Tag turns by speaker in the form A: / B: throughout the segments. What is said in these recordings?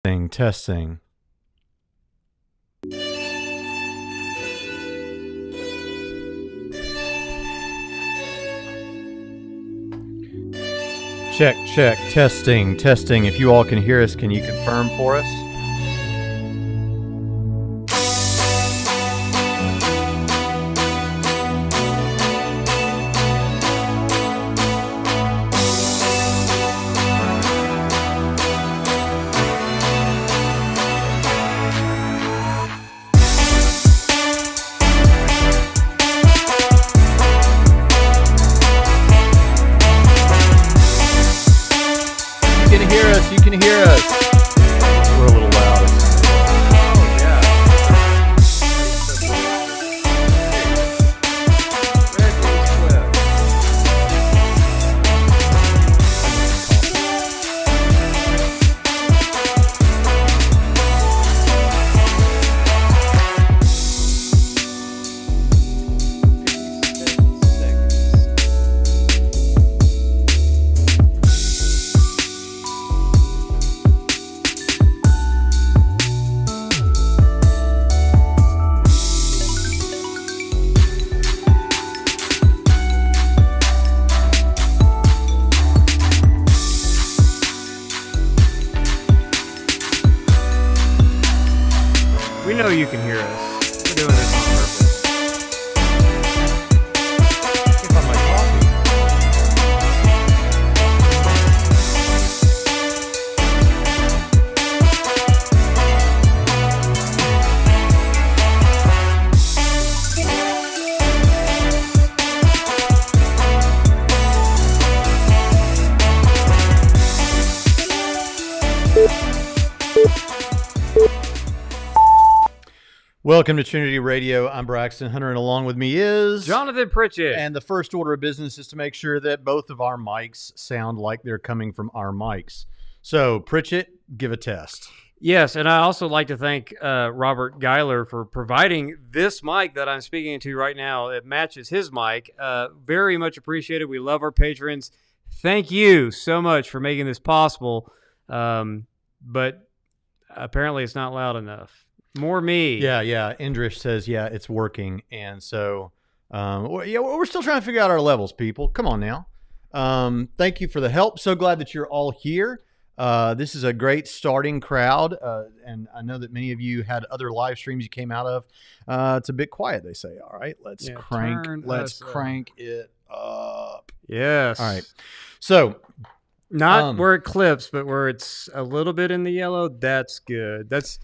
A: Testing. Check, testing. If you all can hear us, can you confirm for us? You can hear us. We're a little loud.
B: Oh, yeah. We know you can hear us. We're doing this on purpose.
A: If I'm like Welcome to Trinity Radio. I'm Braxton Hunter, and along with me is
B: Jonathan Pritchett.
A: And the first order of business is to make sure that both of our mics sound like they're coming from our mics. So, Pritchett, give a test.
B: Yes, and I also like to thank Robert Geiler for providing this mic that I'm speaking into right now. It matches his mic. Very much appreciated. We love our patrons. Thank you so much for making this possible. But apparently it's not loud enough. More me.
A: Yeah. Indrish says, yeah, it's working. And so, we're still trying to figure out our levels, people. Come on now. Thank you for the help. So glad that you're all here. This is a great starting crowd. And I know that many of you had other live streams you came out of. It's a bit quiet, they say. All right, let's crank it up.
B: Yes.
A: All right. So,
B: not where it clips, but where it's a little bit in the yellow. That's good. That's,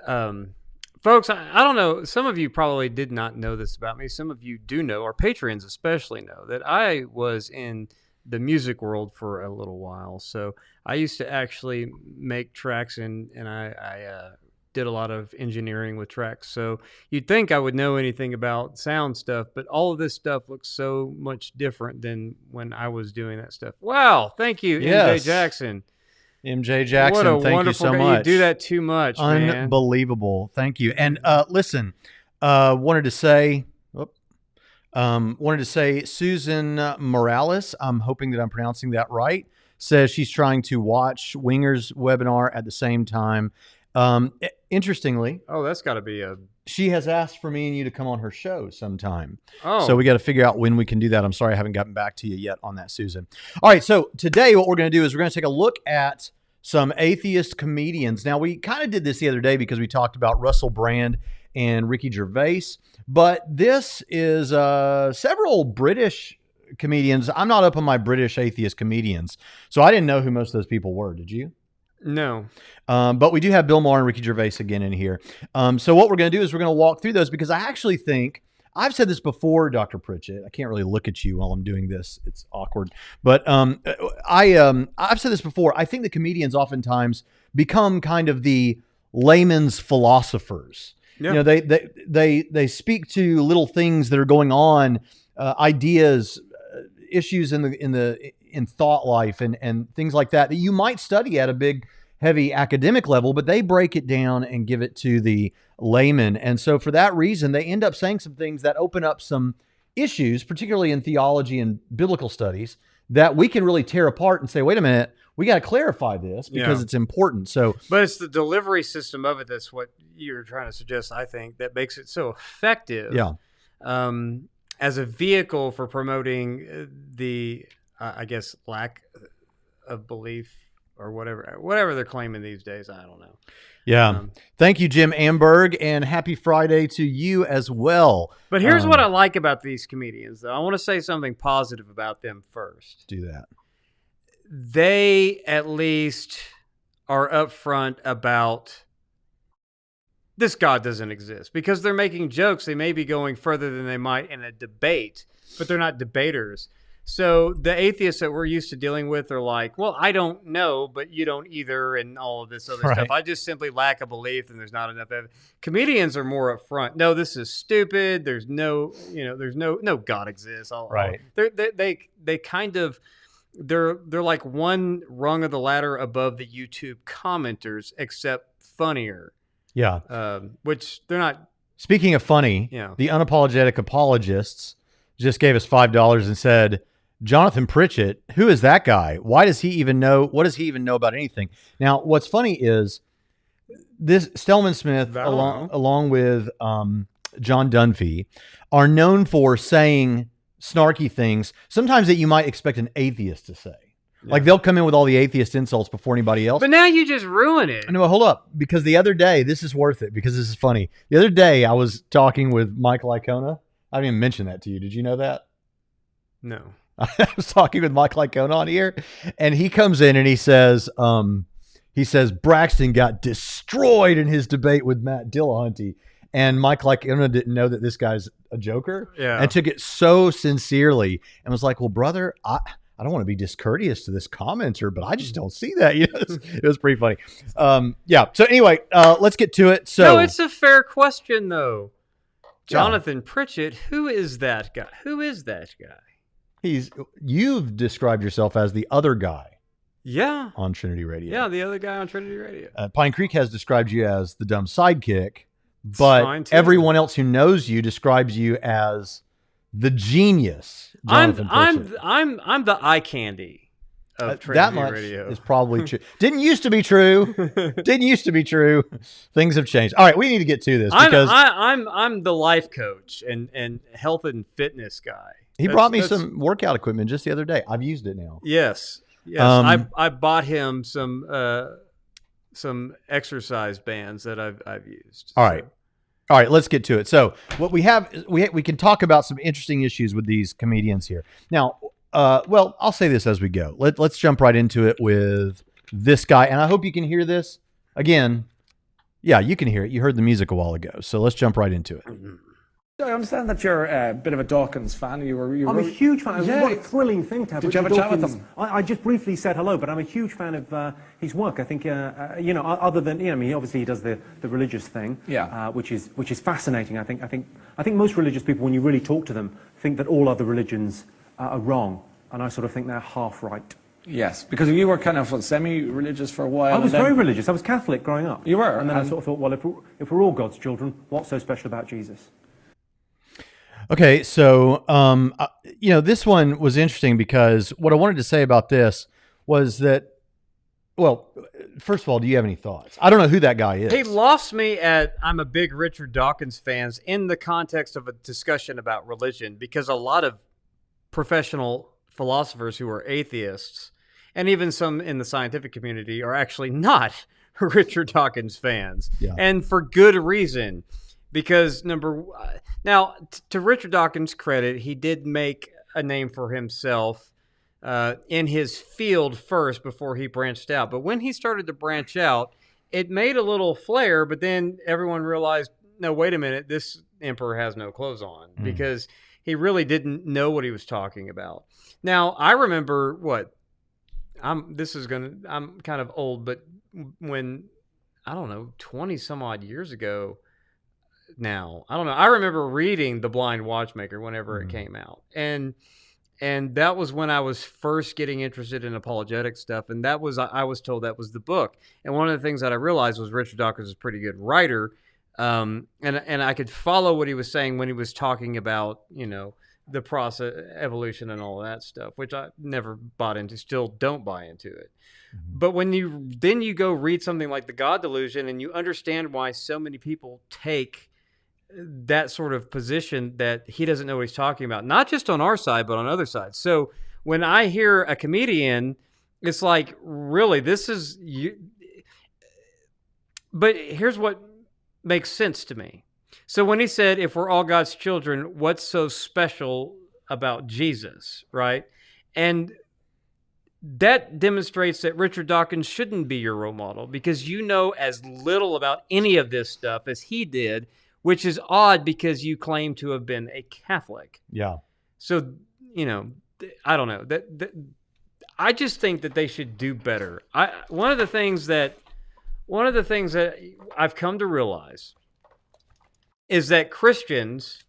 B: folks, I don't know. Some of you probably did not know this about me. Some of you do know, our patrons especially know, that I was in the music world for a little while. So I used to actually make tracks, and I did a lot of engineering with tracks. So you'd think I would know anything about sound stuff, but all of this stuff looks so much different than when I was doing that stuff. Wow. Thank you,
A: Yes.
B: MJ Jackson.
A: MJ Jackson,
B: what a
A: thank you
B: wonderful
A: so
B: guy.
A: much.
B: You do that too much, man.
A: Unbelievable. Thank you. And listen, wanted to say Susan Morales, I'm hoping that I'm pronouncing that right, says she's trying to watch Winger's webinar at the same time. Interestingly,
B: that's got to be
A: she has asked for me and you to come on her show sometime.
B: Oh.
A: So we got to figure out when we can do that. I'm sorry I haven't gotten back to you yet on that, Susan. All right, so today what we're going to do is we're going to take a look at some atheist comedians. Now, we kind of did this the other day because we talked about Russell Brand and Ricky Gervais, but this is several British comedians. I'm not up on my British atheist comedians, so I didn't know who most of those people were. Did you?
B: No.
A: But we do have Bill Maher and Ricky Gervais again in here. So what we're going to do is we're going to walk through those because I actually think, I've said this before, Dr. Pritchett. I can't really look at you while I'm doing this. It's awkward. But I've said this before. I think the comedians oftentimes become kind of the layman's philosophers.
B: Yeah.
A: You know, they speak to little things that are going on, ideas, issues in thought life and things like that you might study at a big, heavy academic level, but they break it down and give it to the layman. And so for that reason, they end up saying some things that open up some issues, particularly in theology and biblical studies, that we can really tear apart and say, wait a minute, we got to clarify this because it's important. So,
B: but it's the delivery system of it that's what you're trying to suggest, I think, that makes it so effective.
A: Yeah.
B: As a vehicle for promoting the, I guess, lack of belief or whatever they're claiming these days. I don't know.
A: Yeah. Thank you, Jim Amberg, and happy Friday to you as well.
B: But here's what I like about these comedians, though. I want to say something positive about them first.
A: Do that.
B: They at least are upfront about this God doesn't exist. Because they're making jokes, they may be going further than they might in a debate, but they're not debaters. So the atheists that we're used to dealing with are like, well, I don't know, but you don't either, and all of this other stuff. I just simply lack a belief, and there's not enough evidence. Comedians are more upfront. No, this is stupid. There's no, there's no God exists. They kind of, they're like one rung of the ladder above the YouTube commenters, except funnier.
A: Yeah.
B: Which they're not.
A: Speaking of funny, the unapologetic apologists just gave us $5 and said, Jonathan Pritchett, who is that guy? Why does he even know? What does he even know about anything? Now, what's funny is this Stellman Smith, along with John Dunphy, are known for saying snarky things, sometimes that you might expect an atheist to say. Yeah. Like they'll come in with all the atheist insults before anybody else.
B: But now you just ruin it.
A: No, hold up. Because the other day, this is worth it because this is funny. The other day, I was talking with Michael Icona. I didn't even mention that to you. Did you know that?
B: No.
A: I was talking with Michael Icona on here, and he comes in and he says Braxton got destroyed in his debate with Matt Dillahunty. And Michael Icona didn't know that this guy's a joker and took it so sincerely and was like, well, brother, I don't want to be discourteous to this commenter, but I just don't see that. It was pretty funny. So anyway, let's get to it. So
B: no, it's a fair question though. Jonathan Pritchett, who is that guy? Who is that guy?
A: You've described yourself as the other guy.
B: Yeah.
A: On Trinity Radio.
B: Yeah, the other guy on Trinity Radio.
A: Pine Creek has described you as the dumb sidekick, but everyone else who knows you describes you as the genius. Jonathan Pritchett.
B: I'm the eye candy of Trinity Radio.
A: That much is probably true. Didn't used to be true. Things have changed. All right, we need to get to this because
B: I'm the life coach and health and fitness guy.
A: He brought me some workout equipment just the other day. I've used it now.
B: Yes. I bought him some exercise bands that I've used.
A: All right, let's get to it. So what we have, we can talk about some interesting issues with these comedians here. Now, I'll say this as we go. Let's jump right into it with this guy, and I hope you can hear this. Again, yeah, you can hear it. You heard the music a while ago, so let's jump right into it.
C: I understand that you're a bit of a Dawkins fan.
D: I'm a huge fan.
C: Yeah.
D: What a thrilling thing to have.
C: Did you have a chat with him?
D: I just briefly said hello, but I'm a huge fan of his work. I think, other than, obviously he does the religious thing, which is fascinating. I think most religious people, when you really talk to them, think that all other religions are wrong, and I sort of think they're half right.
C: Yes, because you were kind of semi-religious for a while.
D: I was very religious. I was Catholic growing up.
C: You were?
D: And then I sort of thought, well, if we're all God's children, what's so special about Jesus?
A: Okay, so, this one was interesting because what I wanted to say about this was that, well, first of all, do you have any thoughts? I don't know who that guy is.
B: He lost me at, I'm a big Richard Dawkins fan in the context of a discussion about religion, because a lot of professional philosophers who are atheists, and even some in the scientific community, are actually not Richard Dawkins fans. Yeah. And for good reason. Because to Richard Dawkins' credit, he did make a name for himself in his field first before he branched out. But when he started to branch out, it made a little flare, but then everyone realized, no, wait a minute, this emperor has no clothes on, because he really didn't know what he was talking about. Now, I remember I'm kind of old, but when, 20 some odd years ago, now I don't know, I remember reading The Blind Watchmaker whenever it came out, and that was when I was first getting interested in apologetic stuff, and I was told that was the book. And one of the things that I realized was Richard Dawkins is a pretty good writer, and I could follow what he was saying when he was talking about the process, evolution, and all of that stuff, which I never bought into, still don't buy into it. But when you go read something like The God Delusion, and you understand why so many people take that sort of position that he doesn't know what he's talking about, not just on our side, but on other sides. So when I hear a comedian, it's like, really, this is you. But here's what makes sense to me. So when he said, if we're all God's children, what's so special about Jesus, right? And that demonstrates that Richard Dawkins shouldn't be your role model, because you know as little about any of this stuff as he did, which is odd because you claim to have been a Catholic.
A: Yeah.
B: So, I don't know. I just think that they should do better. One of the things that I've come to realize is that Christians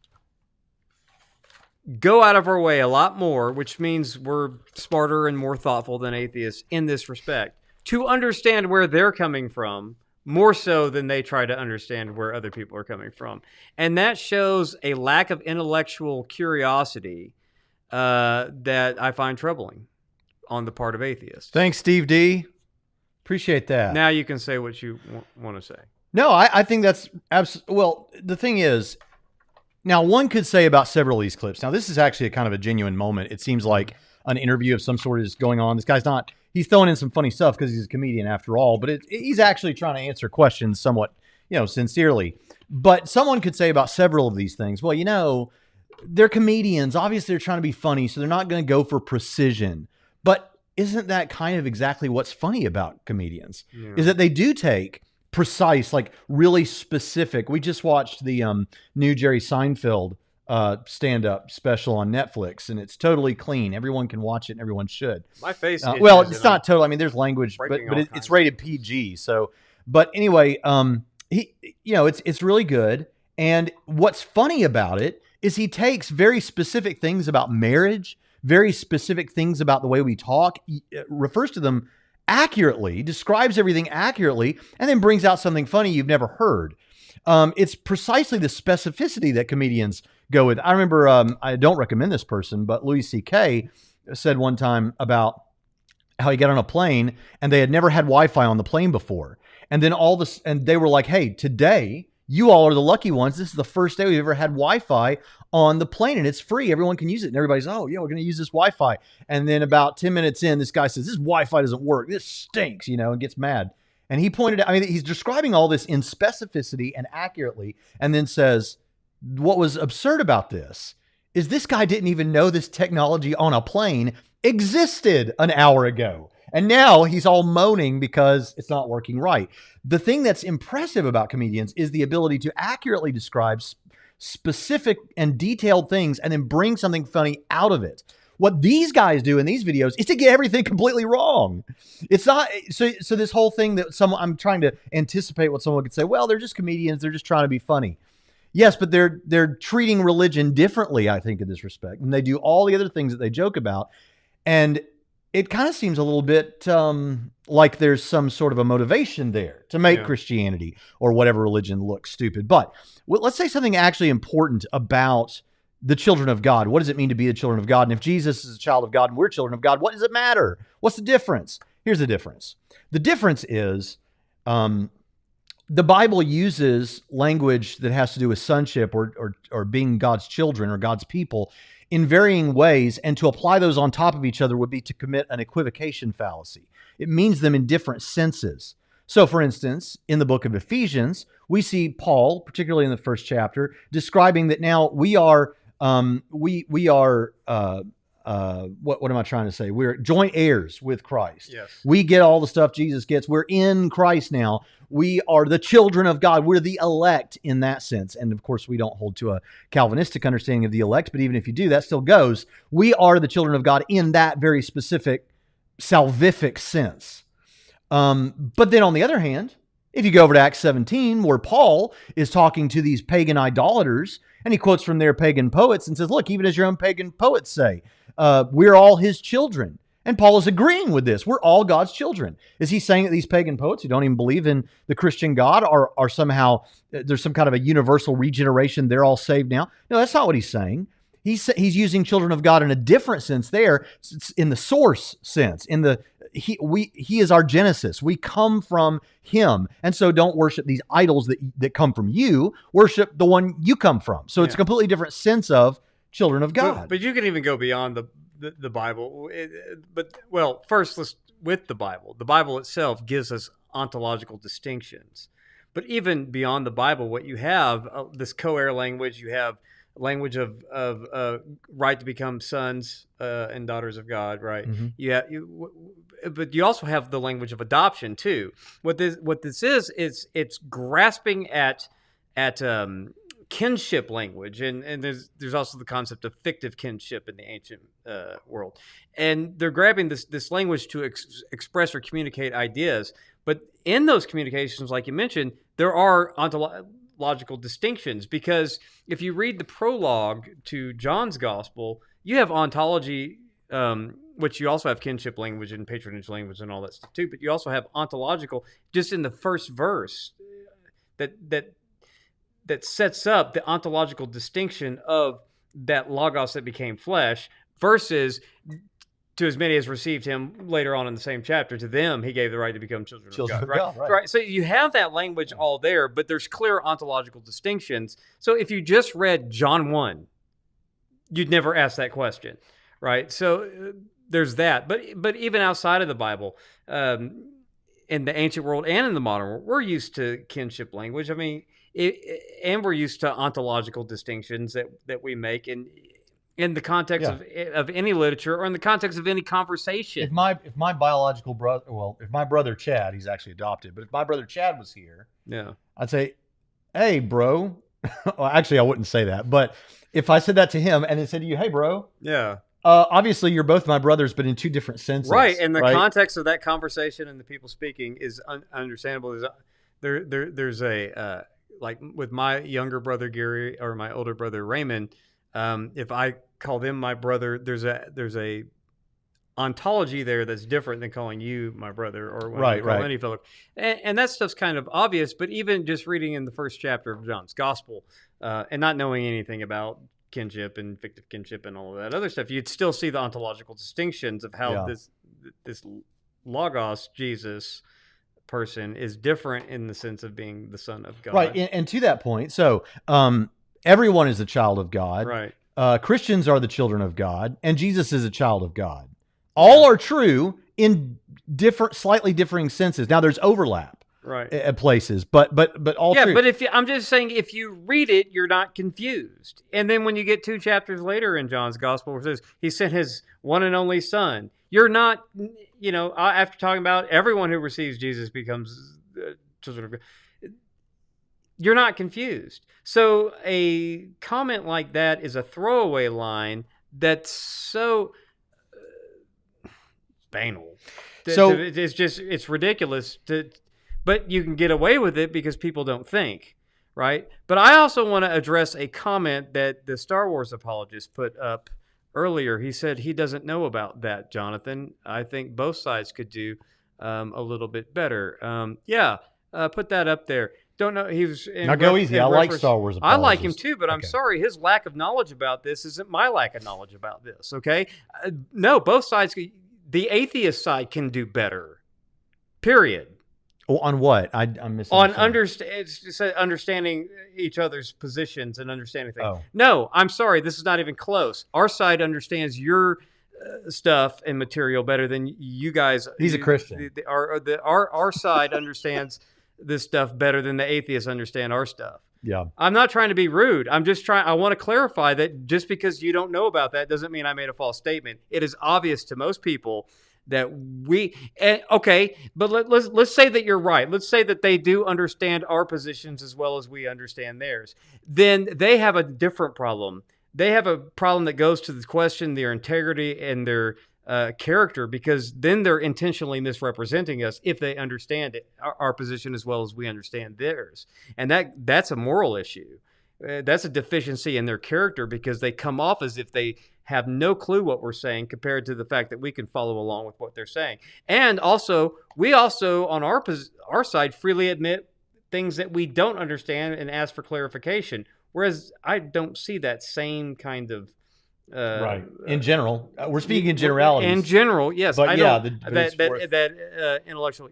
B: go out of our way a lot more, which means we're smarter and more thoughtful than atheists in this respect, to understand where they're coming from, more so than they try to understand where other people are coming from. And that shows a lack of intellectual curiosity that I find troubling on the part of atheists.
A: Thanks, Steve D. Appreciate that.
B: Now you can say what you want to say.
A: No, I think that's absolutely. Well, the thing is, now one could say about several of these clips. Now, this is actually a kind of a genuine moment. It seems like an interview of some sort is going on. This guy's not. He's throwing in some funny stuff because he's a comedian after all. But he's actually trying to answer questions somewhat, sincerely. But someone could say about several of these things, well, they're comedians. Obviously, they're trying to be funny, so they're not going to go for precision. But isn't that kind of exactly what's funny about comedians? Yeah. Is that they do take precise, like really specific. We just watched the new Jerry Seinfeld stand-up special on Netflix, and it's totally clean. Everyone can watch it, and everyone should.
B: My face.
A: Well, it's not total. I mean, there's language, but it's rated PG. So, but anyway, it's really good. And what's funny about it is he takes very specific things about marriage, very specific things about the way we talk, refers to them accurately, describes everything accurately, and then brings out something funny you've never heard. It's precisely the specificity that comedians go with. I remember, I don't recommend this person, but Louis C.K. said one time about how he got on a plane and they had never had Wi-Fi on the plane before. And then and they were like, hey, today, you all are the lucky ones. This is the first day we've ever had Wi-Fi on the plane, and it's free. Everyone can use it. And everybody's, oh, yeah, we're going to use this Wi-Fi. And then about 10 minutes in, this guy says, this Wi-Fi doesn't work. This stinks, and gets mad. And he pointed out, he's describing all this in specificity and accurately, and then says, what was absurd about this is this guy didn't even know this technology on a plane existed an hour ago. And now he's all moaning because it's not working right. The thing that's impressive about comedians is the ability to accurately describe specific and detailed things and then bring something funny out of it. What these guys do in these videos is to get everything completely wrong. It's not so this whole thing that I'm trying to anticipate what someone could say, well, they're just comedians, they're just trying to be funny. Yes, but they're treating religion differently, I think, in this respect. And they do all the other things that they joke about. And it kind of seems a little bit like there's some sort of a motivation there to make Christianity or whatever religion look stupid. But let's say something actually important about the children of God. What does it mean to be the children of God? And if Jesus is a child of God and we're children of God, what does it matter? What's the difference? Here's the difference. The difference is the Bible uses language that has to do with sonship or being God's children or God's people in varying ways, and to apply those on top of each other would be to commit an equivocation fallacy. It means them in different senses. So, for instance, in the book of Ephesians, we see Paul, particularly in the first chapter, describing that now we are, what am I trying to say? We're joint heirs with Christ.
B: Yes.
A: We get all the stuff Jesus gets. We're in Christ now. We are the children of God. We're the elect in that sense. And of course, we don't hold to a Calvinistic understanding of the elect, but even if you do, that still goes. We are the children of God in that very specific salvific sense. But then on the other hand, if you go over to Acts 17, where Paul is talking to these pagan idolaters, and he quotes from their pagan poets and says, look, even as your own pagan poets say, we're all his children. And Paul is agreeing with this. We're all God's children. Is he saying that these pagan poets who don't even believe in the Christian God are somehow, there's some kind of a universal regeneration, they're all saved now? No, that's not what he's saying. He's using children of God in a different sense there, in the source sense, he is our Genesis. We come from him. And so don't worship these idols that come from you. Worship the one you come from. So it's a completely different sense of children of God.
B: But you can even go beyond the Bible. First, let's with the Bible. The Bible itself gives us ontological distinctions. But even beyond the Bible, what you have, this co-heir language, you have language of right to become sons and daughters of God, right? Mm-hmm. But you also have the language of adoption too. What this is it's grasping at kinship language, and there's also the concept of fictive kinship in the ancient world, and they're grabbing this language to express or communicate ideas. But in those communications, like you mentioned, there are ontological distinctions, because if you read the prologue to John's gospel, you have ontology, which you also have kinship language and patronage language and all that stuff too, but you also have ontological just in the first verse that sets up the ontological distinction of that logos that became flesh versus to as many as received him later on in the same chapter, to them he gave the right to become children of God. Right? So you have that language all there, but there's clear ontological distinctions. So if you just read John 1, you'd never ask that question, right? So there's that. But even outside of the Bible, in the ancient world and in the modern world, we're used to kinship language. I mean, and we're used to ontological distinctions that we make in the context of any literature or in the context of any conversation.
A: If my biological brother, if my brother Chad, he's actually adopted, but if my brother Chad was here, I'd say, hey, bro. Well, actually, I wouldn't say that, but if I said that to him and then said to you, hey, bro.
B: Yeah.
A: Obviously, you're both my brothers, but in two different senses.
B: Right, and the context of that conversation and the people speaking is understandable. There's a, like with my younger brother Gary or my older brother Raymond, if I call them my brother, there's a ontology there that's different than calling you my brother or when I call any fellow. And that stuff's kind of obvious, but even just reading in the first chapter of John's Gospel and not knowing anything about kinship and fictive kinship and all of that other stuff, you'd still see the ontological distinctions of how this logos, Jesus person, is different in the sense of being the Son of God.
A: Right, and to that point, so everyone is a child of God.
B: Right.
A: Christians are the children of God, and Jesus is a child of God. All are true in slightly differing senses. Now, there's overlap.
B: Right.
A: At places, but all true.
B: But I'm just saying, if you read it, you're not confused. And then when you get 2 chapters later in John's Gospel, where it says he sent his one and only Son, you're not, after talking about everyone who receives Jesus becomes children of God, you're not confused. So a comment like that is a throwaway line that's so banal.
A: So
B: it's ridiculous but you can get away with it because people don't think, right? But I also want to address a comment that the Star Wars apologist put up earlier. He said he doesn't know about that, Jonathan. I think both sides could do a little bit better. Put that up there. Don't know. He was
A: now go easy. I like Star Wars apologists.
B: I like him too, but I'm sorry. His lack of knowledge about this isn't my lack of knowledge about this. Okay, no, both sides. The atheist side can do better. Period.
A: Well, on what? I'm missing.
B: On understanding each other's positions and understanding things.
A: Oh.
B: No, I'm sorry. This is not even close. Our side understands your stuff and material better than you guys.
A: He's a Christian.
B: Our side understands this stuff better than the atheists understand our stuff.
A: Yeah.
B: I'm not trying to be rude. I want to clarify that just because you don't know about that doesn't mean I made a false statement. It is obvious to most people that but let's say that you're right. Let's say that they do understand our positions as well as we understand theirs. Then they have a different problem. They have a problem that goes to the question their integrity and their character, because then they're intentionally misrepresenting us if they understand our position as well as we understand theirs. And that's a moral issue. That's a deficiency in their character, because they come off as if they have no clue what we're saying compared to the fact that we can follow along with what they're saying. And also, we also on our side freely admit things that we don't understand and ask for clarification. Whereas I don't see that same kind of
A: Right. In general, we're speaking in generalities.
B: In general, yes.
A: But
B: that intellectual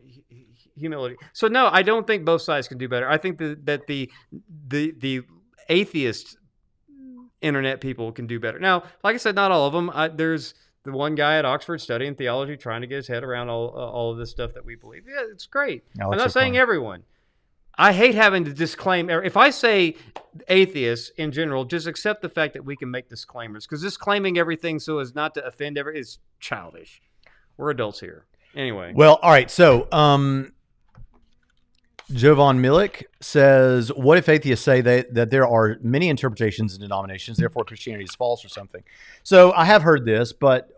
B: humility. So no, I don't think both sides can do better. I think that the atheist internet people can do better. Now, like I said, not all of them. There's the one guy at Oxford studying theology, trying to get his head around all of this stuff that we believe. Yeah, it's great. I'm not saying everyone. I hate having to disclaim. If I say atheists in general, just accept the fact that we can make disclaimers, because disclaiming everything so as not to offend is childish. We're adults here. Anyway.
A: Well, all right. So, Jovan Milik says, what if atheists say that there are many interpretations and denominations, therefore Christianity is false or something? So I have heard this, but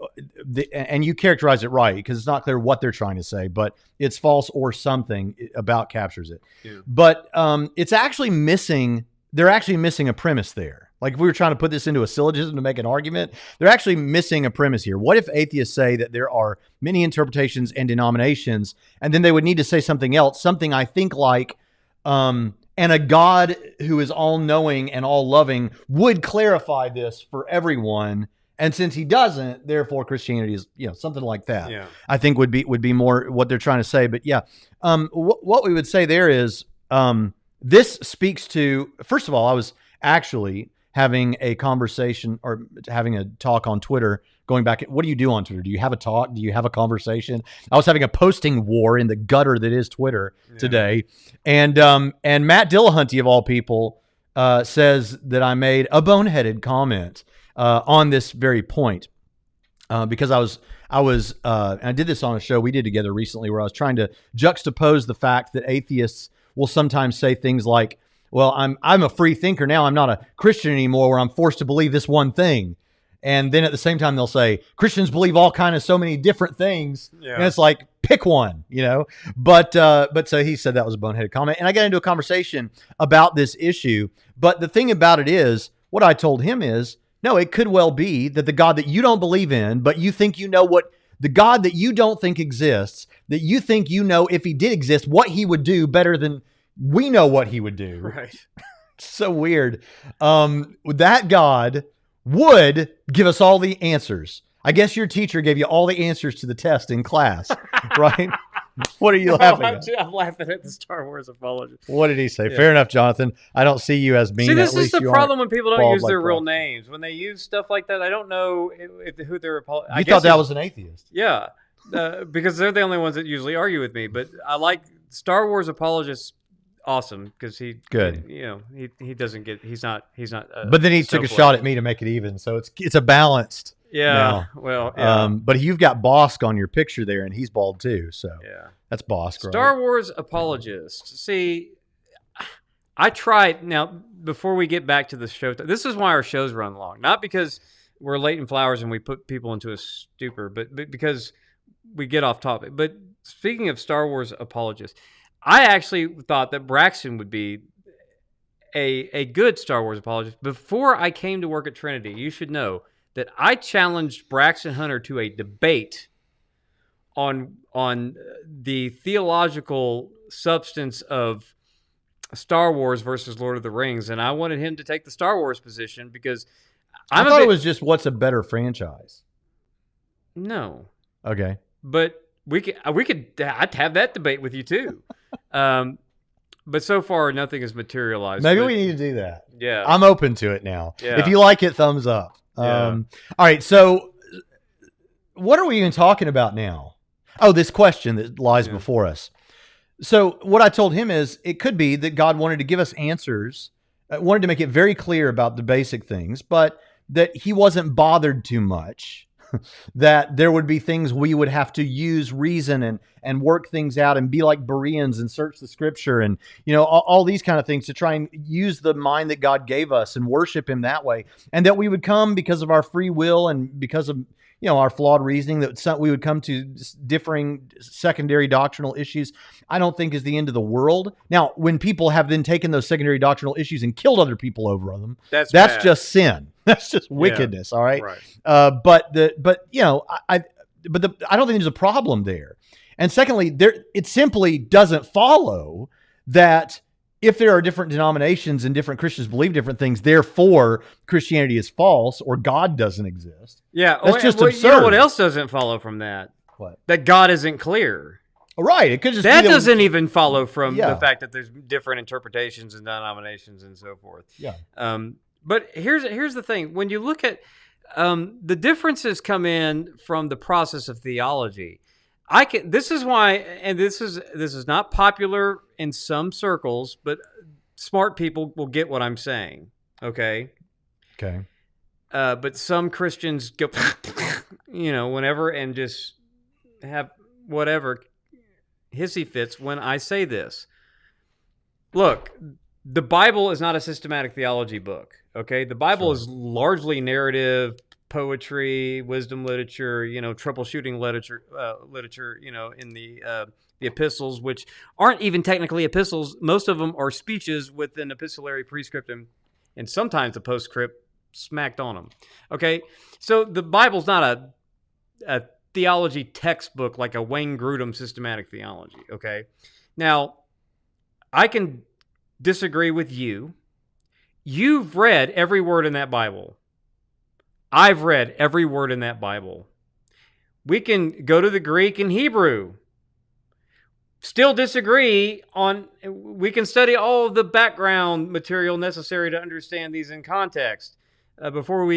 A: and you characterize it right, because it's not clear what they're trying to say, but it's false or something about captures it. Yeah. But it's actually missing, they're actually missing a premise there. Like if we were trying to put this into a syllogism to make an argument, they're actually missing a premise here. What if atheists say that there are many interpretations and denominations, and then they would need to say something else, something I think like, and a God who is all-knowing and all-loving would clarify this for everyone, and since he doesn't, therefore Christianity is, something like that. Yeah. I think would be more what they're trying to say. But yeah, what we would say there is, this speaks to, first of all, I was actually having a conversation or having a talk on Twitter, going back. What do you do on Twitter? Do you have a talk? Do you have a conversation? I was having a posting war in the gutter that is Twitter today. And Matt Dillahunty, of all people, says that I made a boneheaded comment on this very point. Because I was and I did this on a show we did together recently, where I was trying to juxtapose the fact that atheists will sometimes say things like, well, I'm a free thinker now. I'm not a Christian anymore, where I'm forced to believe this one thing. And then at the same time, they'll say Christians believe all kind of so many different things. Yeah. And it's like, pick one, But so he said that was a boneheaded comment. And I got into a conversation about this issue. But the thing about it is, what I told him is, no, it could well be that the God that you don't believe in, but you think what the God that you don't think exists, that you think if he did exist, what he would do better than we know what he would do.
B: Right.
A: So weird. That God would give us all the answers. I guess your teacher gave you all the answers to the test in class, right? What are you laughing at?
B: I'm laughing at the Star Wars apologist.
A: What did he say? Yeah. Fair enough, Jonathan. I don't see you as being.
B: See, this is the problem when people don't use their real names. When they use stuff like that, I don't know who they're apologizing.
A: You thought that was an atheist.
B: Yeah, because they're the only ones that usually argue with me. But I like Star Wars apologists. Awesome, because he doesn't get, he's not
A: but then he took a shot at me to make it even, so it's a balanced.
B: Yeah, well, yeah.
A: But you've got Bosk on your picture there, and he's bald too, so
B: yeah,
A: that's Bosk.
B: Star Wars apologist. See, I tried. Now, before we get back to the show, this is why our shows run long, not because we're late in flowers and we put people into a stupor, but because we get off topic. But speaking of Star Wars apologists, I actually thought that Braxton would be a good Star Wars apologist. Before I came to work at Trinity, you should know that I challenged Braxton Hunter to a debate on the theological substance of Star Wars versus Lord of the Rings, and I wanted him to take the Star Wars position because
A: I thought it was just what's a better franchise.
B: No.
A: Okay.
B: But I'd have that debate with you too. But so far, nothing has materialized.
A: Maybe we need to do that.
B: Yeah.
A: I'm open to it now.
B: Yeah.
A: If you like it, thumbs up.
B: Yeah.
A: All right. So what are we even talking about now? Oh, this question that lies before us. So what I told him is it could be that God wanted to give us answers, wanted to make it very clear about the basic things, but that he wasn't bothered too much. That there would be things we would have to use reason and work things out and be like Bereans and search the scripture and, all these kind of things to try and use the mind that God gave us and worship him that way. And that we would come because of our free will and because of, our flawed reasoning, that we would come to differing secondary doctrinal issues, I don't think is the end of the world. Now, when people have then taken those secondary doctrinal issues and killed other people over them, that's just sin. That's just wickedness. Yeah, all right. But I don't think there's a problem there. And secondly, it simply doesn't follow that if there are different denominations and different Christians believe different things, therefore Christianity is false or God doesn't exist.
B: Yeah,
A: that's just absurd.
B: You know what else doesn't follow from that?
A: What?
B: That God isn't clear.
A: Right. It could just
B: that
A: be
B: doesn't even follow from
A: Yeah.
B: the fact that there's different interpretations and denominations and so forth.
A: Yeah.
B: But here's the thing: when you look at the differences come in from the process of theology. This is why, and this is not popular in some circles, but smart people will get what I'm saying. Okay.
A: Okay.
B: But some Christians go, whenever and just have whatever hissy fits when I say this. Look, the Bible is not a systematic theology book. Okay, the Bible is largely narrative, poetry, wisdom literature, troubleshooting literature, in the epistles, which aren't even technically epistles. Most of them are speeches with an epistolary prescriptum, and sometimes a postscript smacked on them. Okay, so the Bible's not a theology textbook like a Wayne Grudem systematic theology. Okay, now I can disagree with you. You've read every word in that Bible. I've read every word in that Bible. We can go to the Greek and Hebrew. Still disagree on, we can study all of the background material necessary to understand these in context before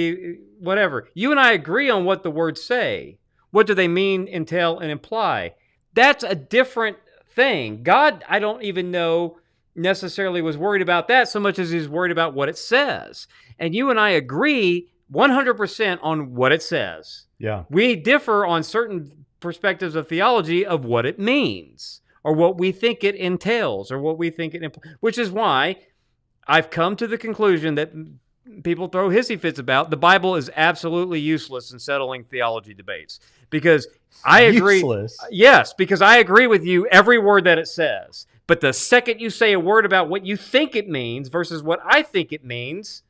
B: whatever. You and I agree on what the words say. What do they mean, entail, and imply? That's a different thing. God, I don't even know necessarily was worried about that so much as he's worried about what it says. And you and I agree 100% on what it says.
A: Yeah.
B: We differ on certain perspectives of theology of what it means or what we think it entails or what we think it implies, which is why I've come to the conclusion that people throw hissy fits about. The Bible is absolutely useless in settling theology debates because I agree.
A: Useless?
B: Yes, because I agree with you every word that it says. But the second you say a word about what you think it means versus what I think it means,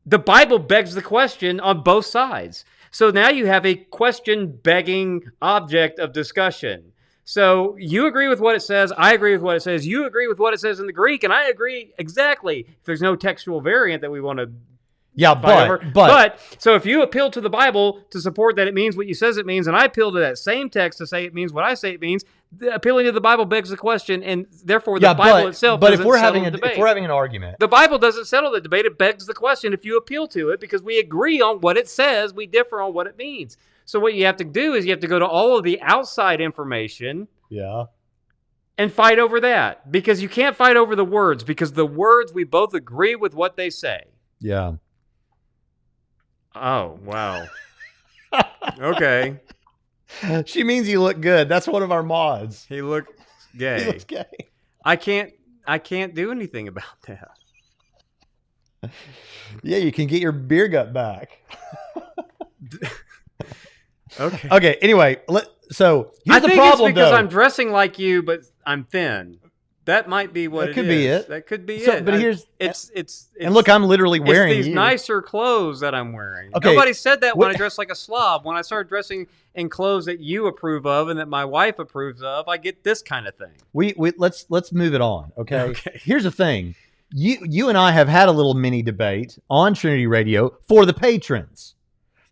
B: the Bible begs the question on both sides. So now you have a question-begging object of discussion. So you agree with what it says, I agree with what it says, you agree with what it says in the Greek, and I agree exactly. If there's no textual variant that we want to but so if you appeal to the Bible to support that it means what you says it means, and I appeal to that same text to say it means what I say it means, appealing to the Bible begs the question, and therefore the Bible itself doesn't settle the debate.
A: If we're having an argument,
B: the Bible doesn't settle the debate. It begs the question if you appeal to it because we agree on what it says, we differ on what it means. So what you have to do is you have to go to all of the outside information, and fight over that because you can't fight over the words because the words we both agree with what they say.
A: Yeah.
B: Oh, wow. Okay.
A: She means you look good. That's one of our mods.
B: He looks gay.
A: He looks gay.
B: I can't do anything about that.
A: Yeah, you can get your beer gut back.
B: Okay.
A: Okay. Anyway, so here's
B: the
A: problem.
B: It's because
A: though.
B: I'm dressing like you, but I'm thin. That might be what
A: that could be it.
B: That could be
A: so,
B: it.
A: But here's
B: it's
A: and look, I'm literally wearing
B: these nicer clothes that I'm wearing.
A: Okay.
B: Nobody said that when I dress like a slob. When I started dressing in clothes that you approve of and that my wife approves of, I get this kind of thing.
A: Let's move it on. Okay. Here's the thing. You and I have had a little mini debate on Trinity Radio for the patrons.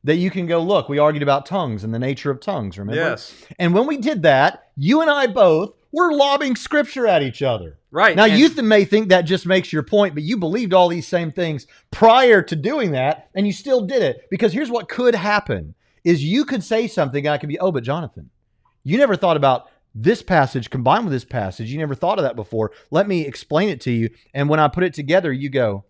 A: That you can go look. We argued about tongues and the nature of tongues, remember?
B: Yes.
A: And when we did that, you and I both were lobbing scripture at each other.
B: Right.
A: Now, you may think that just makes your point, but you believed all these same things prior to doing that, and you still did it. Because here's what could happen, is you could say something, and I could be, but Jonathan, you never thought about this passage combined with this passage. You never thought of that before. Let me explain it to you. And when I put it together, you go,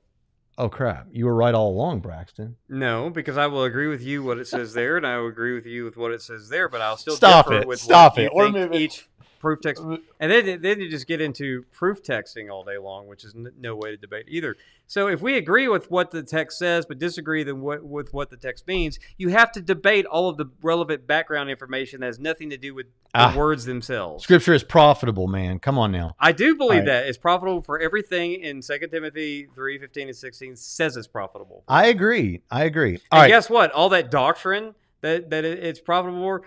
A: oh, crap. You were right all along, Braxton.
B: No, because I will agree with you what it says there, and I will agree with you with what it says there, but I'll still differ with what you think each proof text. And then you just get into proof texting all day long, which is no way to debate either. So if we agree with what the text says but disagree with what the text means, you have to debate all of the relevant background information that has nothing to do with the words themselves.
A: Scripture is profitable, man. Come on now.
B: I do believe that. It's profitable for everything in 2 Timothy 3:15 and 16 says it's profitable.
A: I agree.
B: And guess what? All that doctrine that it's profitable for,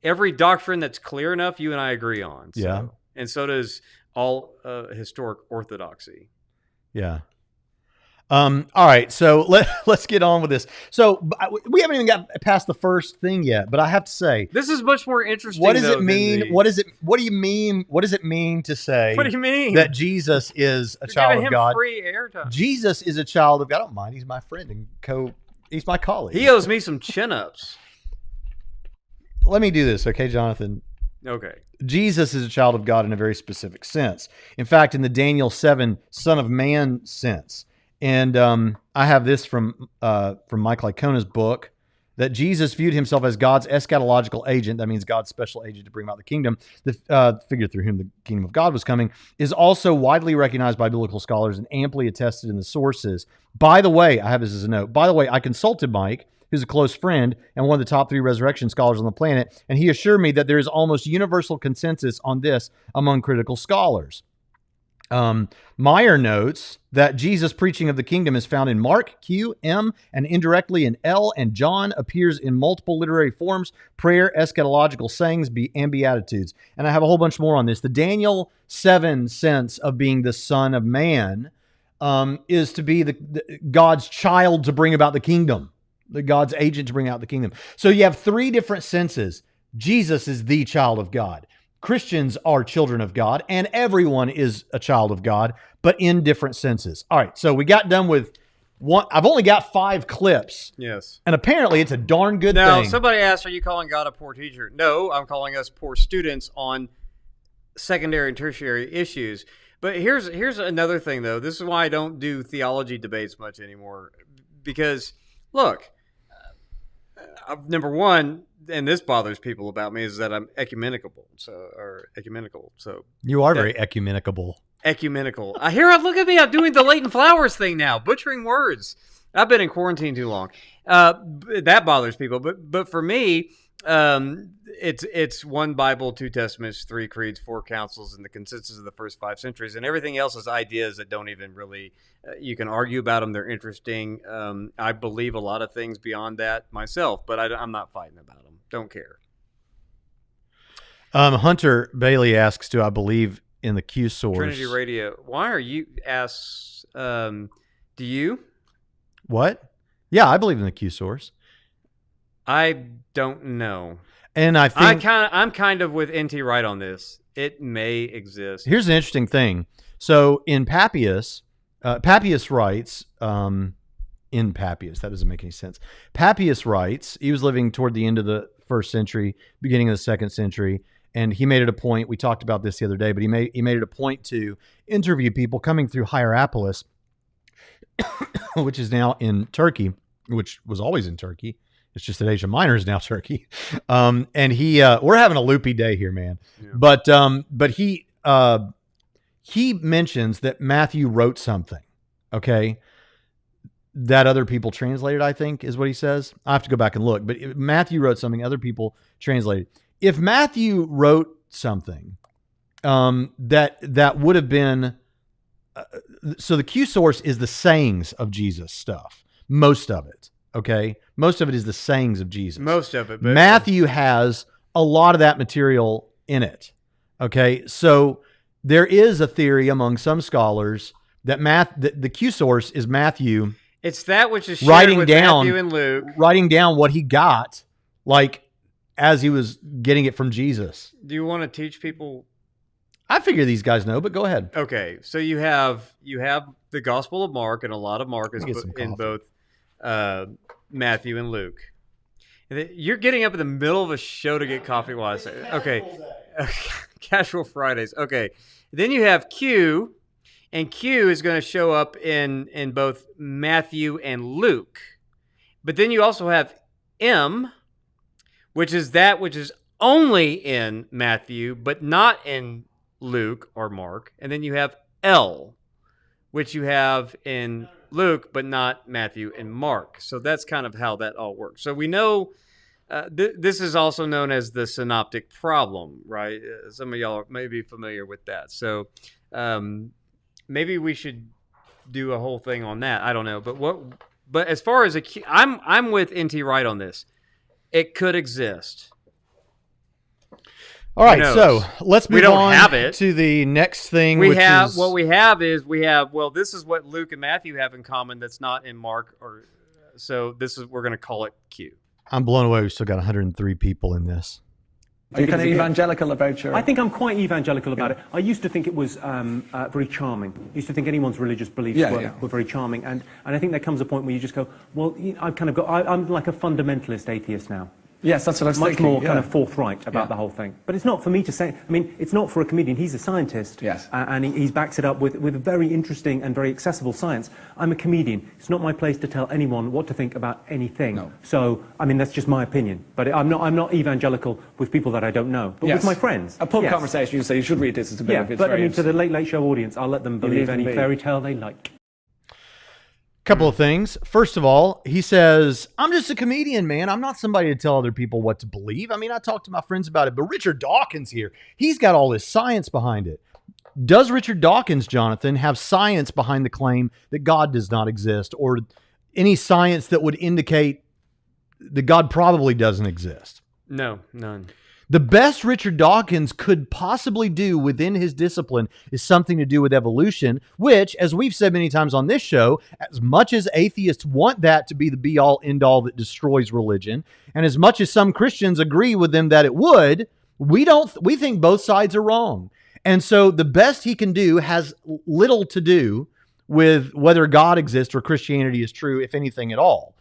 B: every doctrine that's clear enough, you and I agree on. So.
A: Yeah.
B: And so does all historic orthodoxy.
A: Yeah. All right, so let's get on with this. So we haven't even got past the first thing yet, but I have to say,
B: this is much more interesting.
A: What does it mean? What do you mean? What does it mean to say?
B: What do you mean
A: that Jesus is a child of God?
B: Free airtime.
A: Jesus is a child of God. I don't mind. He's my friend and he's my colleague.
B: He owes me some chin-ups.
A: Let me do this, okay, Jonathan?
B: Okay. Jesus
A: is a child of God in a very specific sense. In fact, in the Daniel 7 Son of Man sense. And I have this from Mike Lycona's book, that Jesus viewed himself as God's eschatological agent. That means God's special agent to bring about the kingdom. The figure through whom the kingdom of God was coming is also widely recognized by biblical scholars and amply attested in the sources. By the way, I have this as a note. By the way, I consulted Mike, who's a close friend and one of the top 3 resurrection scholars on the planet, and he assured me that there is almost universal consensus on this among critical scholars. Maher notes that Jesus' preaching of the kingdom is found in Mark, Q, M, and indirectly in L, and John appears in multiple literary forms, prayer, eschatological sayings, and beatitudes. And I have a whole bunch more on this. The Daniel 7 sense of being the Son of Man is to be the God's child to bring about the kingdom, the God's agent to bring out the kingdom. So you have 3 different senses. Jesus is the child of God. Christians are children of God, and everyone is a child of God, but in different senses. All right, so we got done with one. I've only got 5 clips.
B: Yes.
A: And apparently it's a darn good thing.
B: Now, somebody asked, are you calling God a poor teacher? No, I'm calling us poor students on secondary and tertiary issues. But here's another thing, though. This is why I don't do theology debates much anymore. Because, look, number one, and this bothers people about me, is that I'm ecumenical. So
A: you are very ecumenical.
B: Ecumenical. Look at me. I'm doing the Leighton Flowers thing now, butchering words. I've been in quarantine too long. That bothers people. But for me, it's 1 Bible, 2 Testaments, 3 creeds, 4 councils, and the consensus of the first 5 centuries, and everything else is ideas that don't even really. You can argue about them; they're interesting. I believe a lot of things beyond that myself, but I'm not fighting about them. Don't care.
A: Hunter Bailey asks, "Do I believe in the Q source?"
B: Trinity Radio. Why are you asks? Do you?
A: What? Yeah, I believe in the Q source.
B: I don't know.
A: And I think
B: I'm kind of with NT Wright on this. It may exist.
A: Here's an interesting thing. So in Papias, Papias writes, in Papias, that doesn't make any sense. Papias writes, he was living toward the end of the 1st century, beginning of the 2nd century, and he made it a point, we talked about this the other day, but he made it a point to interview people coming through Hierapolis, which is now in Turkey, which was always in Turkey. It's just that Asia Minor is now Turkey. And we're having a loopy day here, man. Yeah. But he mentions that Matthew wrote something, okay, that other people translated, I think is what he says. I have to go back and look, but Matthew wrote something other people translated. If Matthew wrote something that would have been, so the Q source is the sayings of Jesus stuff, most of it. Okay, most of it is the sayings of Jesus.
B: Most of it.
A: But Matthew has a lot of that material in it. Okay, so there is a theory among some scholars that the Q source is Matthew.
B: It's that which is shared with Matthew and Luke.
A: Writing down what he got, like as he was getting it from Jesus.
B: Do you want to teach people?
A: I figure these guys know, but go ahead.
B: Okay, so you have the Gospel of Mark, and a lot of Mark is in both Matthew and Luke. And you're getting up in the middle of a show to get coffee while I say it. Okay. Casual Fridays. Okay. Then you have Q, and Q is going to show up in both Matthew and Luke. But then you also have M, which is that which is only in Matthew, but not in Luke or Mark. And then you have L, which you have in Luke, but not Matthew and Mark. So that's kind of how that all works. So we know this is also known as the synoptic problem, right? Some of y'all may be familiar with that. So maybe we should do a whole thing on that. I don't know. But as far as I'm with NT Wright on this. It could exist.
A: All right, so let's move on to the next thing.
B: This is what Luke and Matthew have in common that's not in Mark, we're going to call it Q.
A: I'm blown away. We've still got 103 people in this.
C: Are you kind of evangelical about your...
D: I think I'm quite evangelical about it. I used to think it was very charming. I used to think anyone's religious beliefs were very charming. And I think there comes a point where you just go, well, I'm like a fundamentalist atheist now.
C: Yes, that's what I was thinking.
D: Much more kind of forthright about the whole thing. But it's not for me to say. I mean, it's not for a comedian. He's a scientist.
C: Yes.
D: And he backs it up with a very interesting and very accessible science. I'm a comedian. It's not my place to tell anyone what to think about anything.
C: No.
D: So, I mean, that's just my opinion. But I'm not evangelical with people that I don't know. But with my friends.
C: A pub conversation, you say, you should read this. It's a bit of...
D: but I mean, to the Late Late Show audience, I'll let them believe any fairy tale they like.
A: Couple of things. First of all, he says, I'm just a comedian, man. I'm not somebody to tell other people what to believe. I mean, I talk to my friends about it, but Richard Dawkins here, he's got all this science behind it. Does Richard Dawkins, Jonathan, have science behind the claim that God does not exist, or any science that would indicate that God probably doesn't exist?
B: No, none.
A: The best Richard Dawkins could possibly do within his discipline is something to do with evolution, which, as we've said many times on this show, as much as atheists want that to be the be-all, end-all that destroys religion, and as much as some Christians agree with them that it would, we think both sides are wrong. And so the best he can do has little to do with whether God exists or Christianity is true, if anything at all.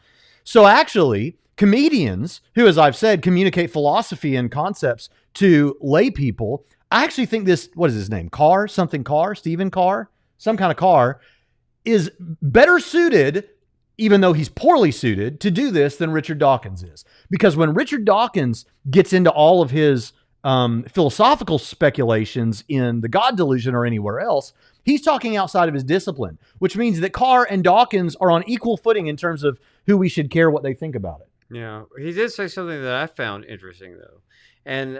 A: So actually, comedians who, as I've said, communicate philosophy and concepts to lay people, I actually think this, what is his name? Stephen Carr, some kind of Carr, is better suited, even though he's poorly suited, to do this than Richard Dawkins is. Because when Richard Dawkins gets into all of his philosophical speculations in the God Delusion or anywhere else, he's talking outside of his discipline, which means that Carr and Dawkins are on equal footing in terms of who we should care what they think about it.
B: Yeah, he did say something that I found interesting, though. And,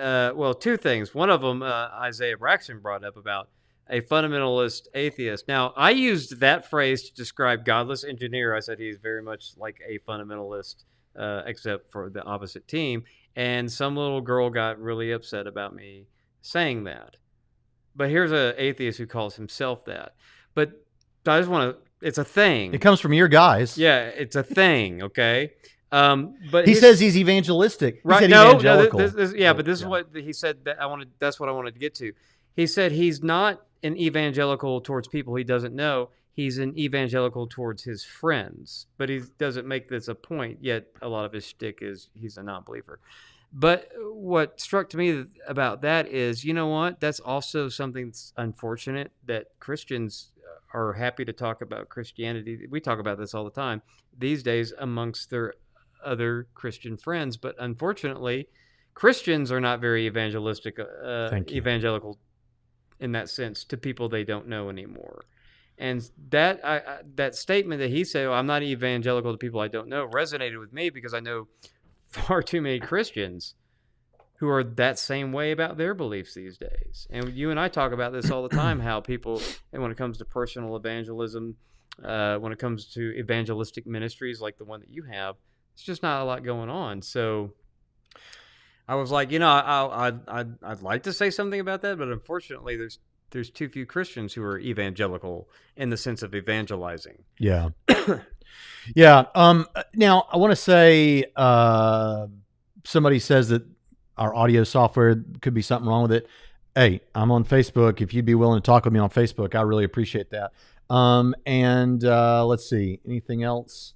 B: two things. One of them, Isaiah Braxton brought up about a fundamentalist atheist. Now, I used that phrase to describe godless engineer. I said he's very much like a fundamentalist, except for the opposite team. And some little girl got really upset about me saying that. But here's an atheist who calls himself that. But I just want to, it's a thing.
A: It comes from your guys.
B: Yeah, it's a thing, okay? But
A: he says he's evangelistic.
B: Right?
A: He said
B: evangelical. But this is what he said. That's what I wanted to get to. He said he's not an evangelical towards people he doesn't know. He's an evangelical towards his friends. But he doesn't make this a point. Yet a lot of his shtick is he's a non-believer. But what struck to me about that is, you know what? That's also something that's unfortunate, that Christians are happy to talk about Christianity. We talk about this all the time these days amongst their other Christian friends, but unfortunately, Christians are not very evangelical in that sense to people they don't know anymore. And that statement that he said, I'm not evangelical to people I don't know, resonated with me because I know far too many Christians who are that same way about their beliefs these days. And you and I talk about this all the time, how people, and when it comes to personal evangelism, when it comes to evangelistic ministries like the one that you have, it's just not a lot going on. So I was like, I'd like to say something about that, but unfortunately, there's too few Christians who are evangelical in the sense of evangelizing.
A: Yeah. Yeah. Now, I want to say somebody says that our audio software could be something wrong with it. Hey, I'm on Facebook. If you'd be willing to talk with me on Facebook, I really appreciate that. Let's see. Anything else?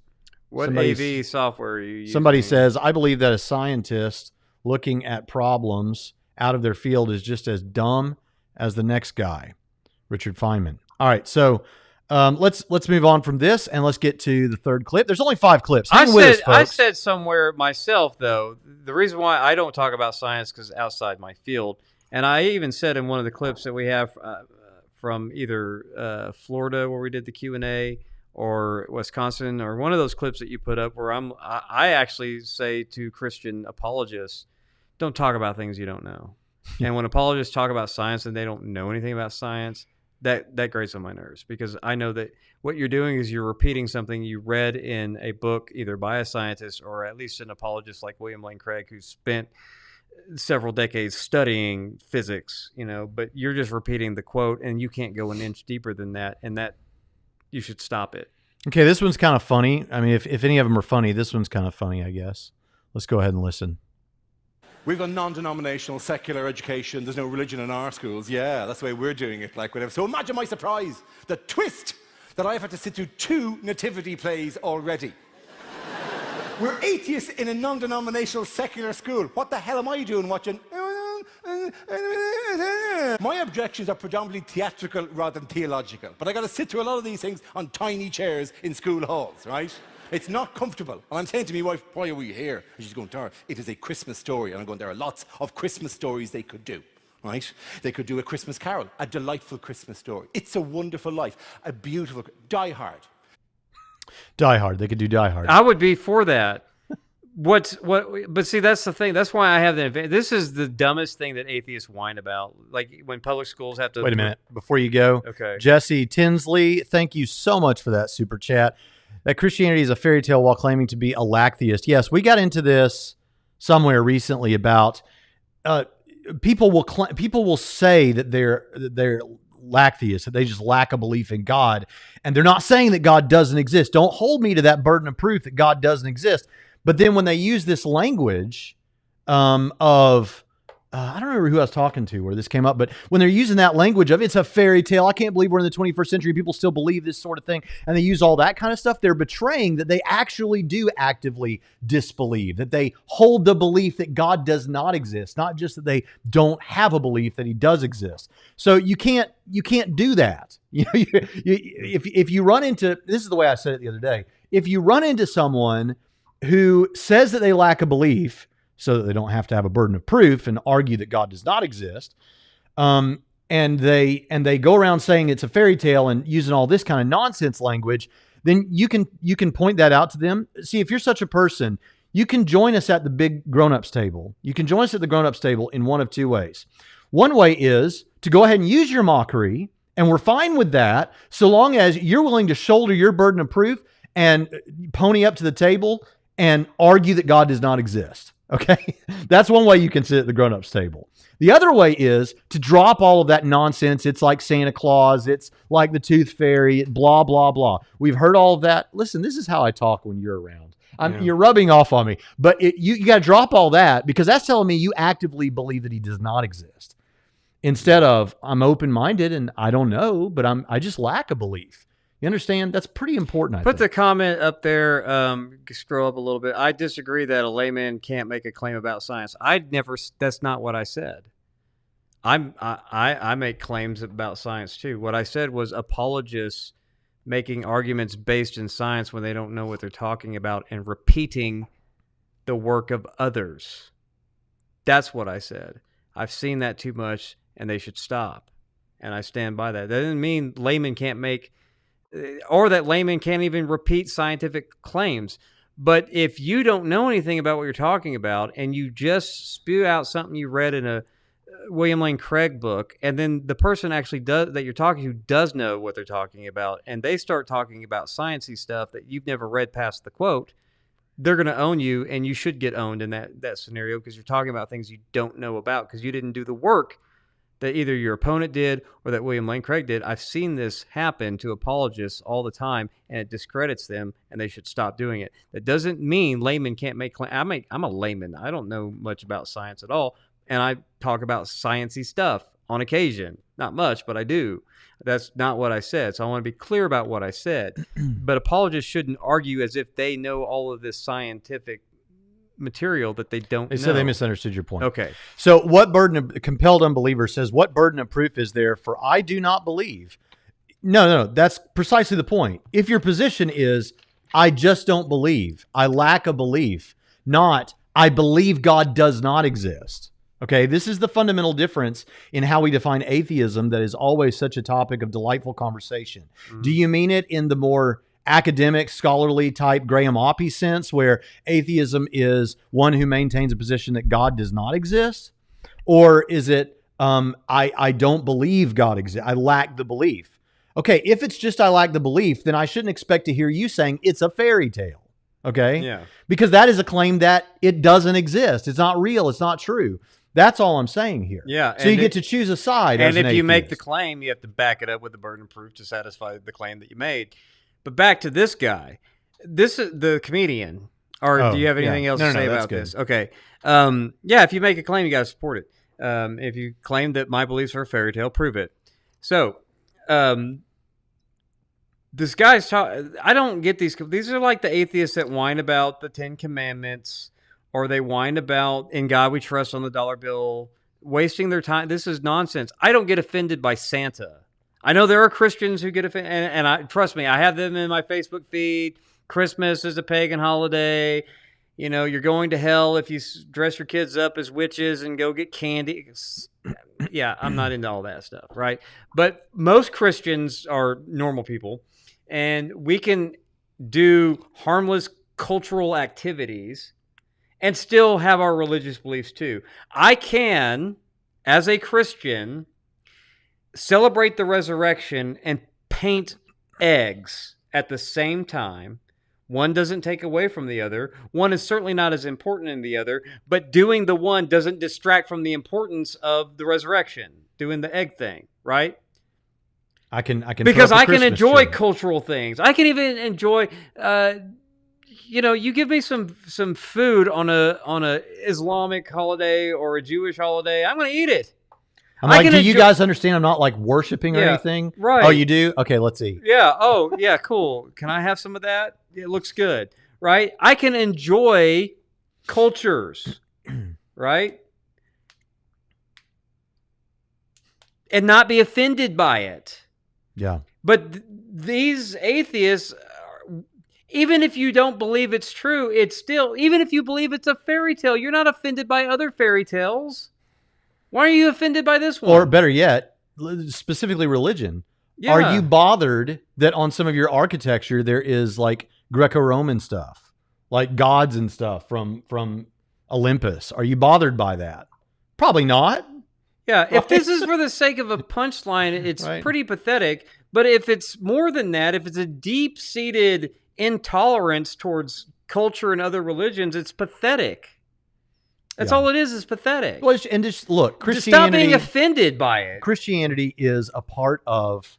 B: What AV software are you using?
A: Somebody says, I believe that a scientist looking at problems out of their field is just as dumb as the next guy. Richard Feynman. All right, so let's move on from this and let's get to the third clip. There's only 5 clips.
B: I said somewhere myself, though, the reason why I don't talk about science because it's outside my field, and I even said in one of the clips that we have from either Florida where we did the Q&A or Wisconsin, or one of those clips that you put up where I actually say to Christian apologists, don't talk about things you don't know. And when apologists talk about science and they don't know anything about science, that grates on my nerves, because I know that what you're doing is you're repeating something you read in a book either by a scientist or at least an apologist like William Lane Craig, who spent several decades studying physics, but you're just repeating the quote, and you can't go an inch deeper than that, and that you should stop it.
A: Okay, this one's kind of funny. I mean, if any of them are funny, this one's kind of funny, I guess. Let's go ahead and listen.
E: We've got non-denominational secular education. There's no religion in our schools. Yeah, that's the way we're doing it. Like whatever. So imagine my surprise, the twist that I've had to sit through 2 nativity plays already. We're atheists in a non-denominational secular school. What the hell am I doing watching? My objections are predominantly theatrical rather than theological. But I got to sit through a lot of these things on tiny chairs in school halls, right? It's not comfortable. And I'm saying to my wife, why are we here? And she's going, Tara, it is a Christmas story. And I'm going, there are lots of Christmas stories they could do, right? They could do a Christmas Carol, a delightful Christmas story. It's a Wonderful Life, a beautiful, Die Hard.
A: Die Hard. They could do Die Hard.
B: I would be for that. But see, that's the thing. That's why I have the advantage. This is the dumbest thing that atheists whine about. Like when public schools have to.
A: Wait a minute. Before you go.
B: Okay.
A: Jesse Tinsley, thank you so much for that super chat. That Christianity is a fairy tale while claiming to be a lacktheist. Yes, we got into this somewhere recently about people will say that they're lacktheists, that they just lack a belief in God, and they're not saying that God doesn't exist. Don't hold me to that burden of proof that God doesn't exist. But then when they use this language I don't remember who I was talking to where this came up, but when they're using that language of it's a fairy tale, I can't believe we're in the 21st century, people still believe this sort of thing, and they use all that kind of stuff, they're betraying that they actually do actively disbelieve, that they hold the belief that God does not exist, not just that they don't have a belief that he does exist. So you can't do that. If you run into, this is the way I said it the other day, if you run into someone who says that they lack a belief, so that they don't have to have a burden of proof and argue that God does not exist. And they go around saying it's a fairy tale and using all this kind of nonsense language, then you can point that out to them. See, if you're such a person, you can join us at the big grown-ups table. You can join us at the grown-ups table in one of two ways. One way is to go ahead and use your mockery, and we're fine with that, so long as you're willing to shoulder your burden of proof and pony up to the table and argue that God does not exist. Okay, that's one way you can sit at the grown-ups table. The other way is to drop all of that nonsense. It's like Santa Claus. It's like the Tooth Fairy, blah, blah, blah. We've heard all of that. Listen, this is how I talk when you're around. You're rubbing off on me. But you got to drop all that, because that's telling me you actively believe that he does not exist. Instead of, I'm open-minded and I don't know, but I just lack a belief. You understand? That's pretty important, I think.
B: Put the comment up there, scroll up a little bit. I disagree that a layman can't make a claim about science. That's not what I said. I make claims about science too. What I said was apologists making arguments based in science when they don't know what they're talking about and repeating the work of others. That's what I said. I've seen that too much and they should stop. And I stand by that. That doesn't mean laymen can't make, or that laymen can't even repeat scientific claims. But if you don't know anything about what you're talking about and you just spew out something you read in a William Lane Craig book, and then the person actually that you're talking to does know what they're talking about, and they start talking about sciencey stuff that you've never read past the quote, they're going to own you, and you should get owned in that scenario, because you're talking about things you don't know about because you didn't do the work that either your opponent did or that William Lane Craig did. I've seen this happen to apologists all the time, and it discredits them, and they should stop doing it. That doesn't mean laymen can't make claims. I'm a layman. I don't know much about science at all, and I talk about sciencey stuff on occasion. Not much, but I do. That's not what I said, so I want to be clear about what I said. But apologists shouldn't argue as if they know all of this scientific material that they don't know.
A: They said they misunderstood your point.
B: Okay.
A: So what burden of compelled unbeliever says, what burden of proof is there for I do not believe? No, that's precisely the point. If your position is, I just don't believe, I lack a belief, not I believe God does not exist. Okay, this is the fundamental difference in how we define atheism that is always such a topic of delightful conversation. Mm-hmm. Do you mean it in the more academic, scholarly type Graham Oppy sense, where atheism is one who maintains a position that God does not exist? Or is it, I don't believe God exists, I lack the belief? Okay, if it's just I lack the belief, then I shouldn't expect to hear you saying it's a fairy tale. Okay?
B: Yeah.
A: Because that is a claim that it doesn't exist. It's not real. It's not true. That's all I'm saying here.
B: Yeah.
A: So you get to choose a side.
B: And
A: as
B: if you make the
A: atheist.
B: claim, you have to back it up with the burden of proof to satisfy the claim that you made. But back to this guy. This is the comedian. Or do you have anything else to say about this? Okay. Yeah, if you make a claim, you got to support it. If you claim that my beliefs are a fairy tale, prove it. So, this guy's I don't get these. These are like the atheists that whine about the 10 Commandments, or they whine about "In God We Trust" on the dollar bill, wasting their time. This is nonsense. I don't get offended by Santa. I know there are Christians who get offended, and trust me, I have them in my Facebook feed. Christmas is a pagan holiday. You know, you're going to hell if you dress your kids up as witches and go get candy. Yeah, I'm not into all that stuff, right? But most Christians are normal people, and we can do harmless cultural activities and still have our religious beliefs too. I can, as a Christian, celebrate the resurrection and paint eggs at the same time. One doesn't take away from the other. One is certainly not as important in the other, but doing the one doesn't distract from the importance of the resurrection, doing the egg thing, right?
A: I can
B: because I can
A: Christmas
B: enjoy
A: tree.
B: cultural things. I can even enjoy you give me some food on a Islamic holiday or a Jewish holiday, I'm going to eat it.
A: I'm like, do you guys understand I'm not like worshiping or anything?
B: Right.
A: Oh, you do? Okay, let's eat.
B: Yeah. Oh, yeah, cool. Can I have some of that? It looks good, right? I can enjoy cultures, right? And not be offended by it.
A: Yeah.
B: But these atheists, even if you don't believe it's true, it's still, even if you believe it's a fairy tale, you're not offended by other fairy tales. Why are you offended by this one?
A: Or better yet, specifically religion.
B: Yeah.
A: Are you bothered that on some of your architecture there is like Greco-Roman stuff, like gods and stuff from Olympus? Are you bothered by that? Probably not.
B: Yeah, if this is for the sake of a punchline, it's pretty pathetic. But if it's more than that, if it's a deep-seated intolerance towards culture and other religions, it's pathetic. That's all it is pathetic.
A: Well, and just look, Christianity.
B: Just stop being offended by it.
A: Christianity is a part of,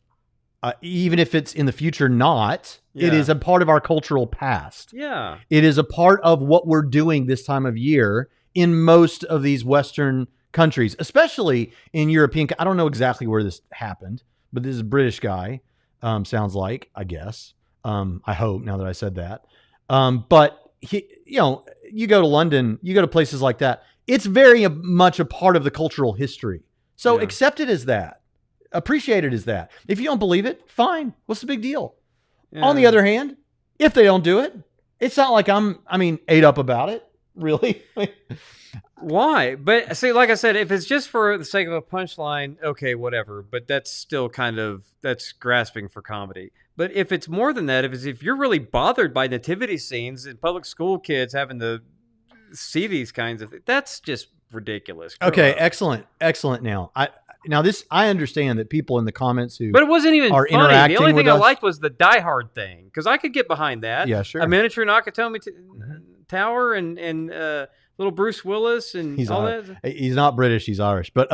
A: even if it's in the future not, it is a part of our cultural past.
B: Yeah.
A: It is a part of what we're doing this time of year in most of these Western countries, especially in European. I don't know exactly where this happened, but this is a British guy, sounds like, I guess. I hope, now that I said that. But he, you go to London, you go to places like that, it's very much a part of the cultural history. So accept it as that. Appreciate it as that. If you don't believe it, fine. What's the big deal? Yeah. On the other hand, if they don't do it, it's not like I'm ate up about it, really.
B: Why? But see, like I said, if it's just for the sake of a punchline, okay, whatever. But that's still that's grasping for comedy. But if it's more than that, if you're really bothered by nativity scenes and public school kids having to see these kinds of things, that's just ridiculous.
A: Okay, excellent. Now, I understand that people in the comments
B: but it wasn't even
A: are
B: funny.
A: Interacting
B: the only thing
A: with
B: I
A: us,
B: liked was the Die Hard thing, because I could get behind that.
A: Yeah, sure.
B: A miniature Nakatomi Tower and little Bruce Willis and all that.
A: He's not British, he's Irish. But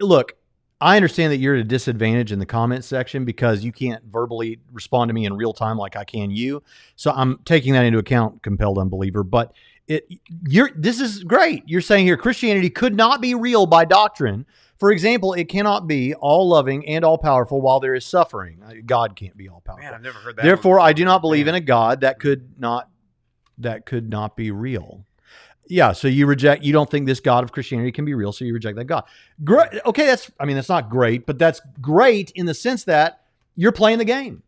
A: look, I understand that you're at a disadvantage in the comment section because you can't verbally respond to me in real time like I can you. So I'm taking that into account, compelled unbeliever. But this is great. You're saying here Christianity could not be real by doctrine. For example, it cannot be all loving and all powerful while there is suffering. God can't be all powerful.
B: Man, I've never heard that.
A: Therefore, I do not believe in a God that could not be real. Yeah, so you don't think this God of Christianity can be real, so you reject that God. Great. Okay, that's not great, but that's great in the sense that you're playing the game.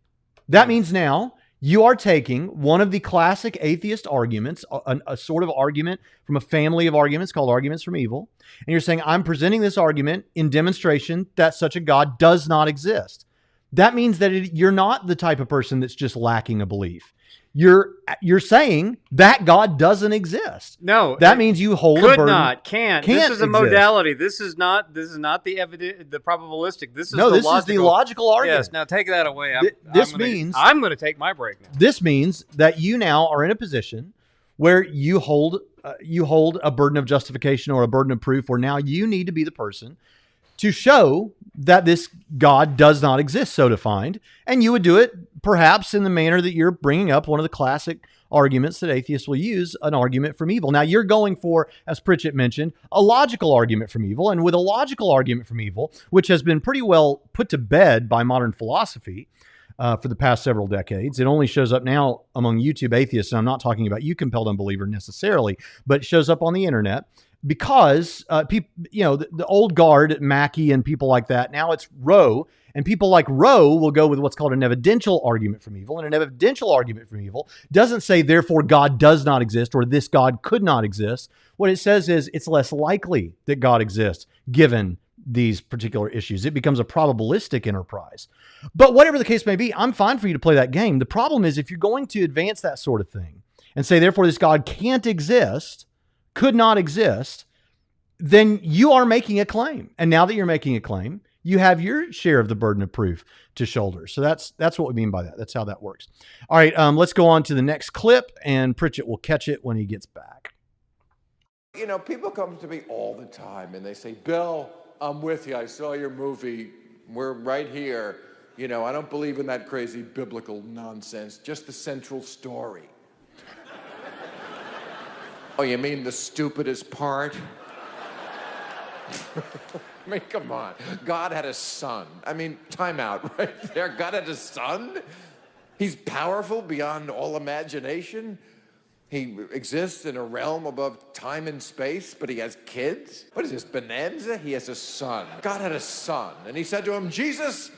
A: That means now you are taking one of the classic atheist arguments, a sort of argument from a family of arguments called arguments from evil, and you're saying, I'm presenting this argument in demonstration that such a God does not exist. that means that you're not the type of person that's just lacking a belief. You're saying that God doesn't exist.
B: No,
A: that means you hold
B: could
A: a burden.
B: not, can't. This is a
A: exist.
B: modality. This is not the evident, the probabilistic. This is
A: no.
B: the
A: This
B: logical.
A: is the logical argument.
B: Yes. Now take that away. I'm going to take my break now.
A: This means that you now are in a position where you hold a burden of justification or a burden of proof, where now you need to be the person to show that this God does not exist, so defined. And you would do it perhaps in the manner that you're bringing up, one of the classic arguments that atheists will use, an argument from evil. Now, you're going for, as Pritchett mentioned, a logical argument from evil. And with a logical argument from evil, which has been pretty well put to bed by modern philosophy for the past several decades, it only shows up now among YouTube atheists. And I'm not talking about you, compelled unbeliever, necessarily, but it shows up on the internet. Because people, the old guard, Mackey and people like that, now it's Rowe, and people like Rowe will go with what's called an evidential argument from evil. And an evidential argument from evil doesn't say, therefore, God does not exist or this God could not exist. What it says is it's less likely that God exists given these particular issues. It becomes a probabilistic enterprise. But whatever the case may be, I'm fine for you to play that game. The problem is if you're going to advance that sort of thing and say, therefore, this God can't exist, could not exist, then you are making a claim. And now that you're making a claim, you have your share of the burden of proof to shoulder. So that's what we mean by that. That's how that works. All right, let's go on to the next clip, and Pritchett will catch it when he gets back.
F: People come to me all the time, and they say, Bill, I'm with you. I saw your movie. We're right here. I don't believe in that crazy biblical nonsense, just the central story. Oh, you mean the stupidest part? I mean, come on. God had a son. I mean, time out right there. God had a son? He's powerful beyond all imagination. He exists in a realm above time and space, but he has kids? What is this, Bonanza? He has a son. God had a son, and he said to him, Jesus,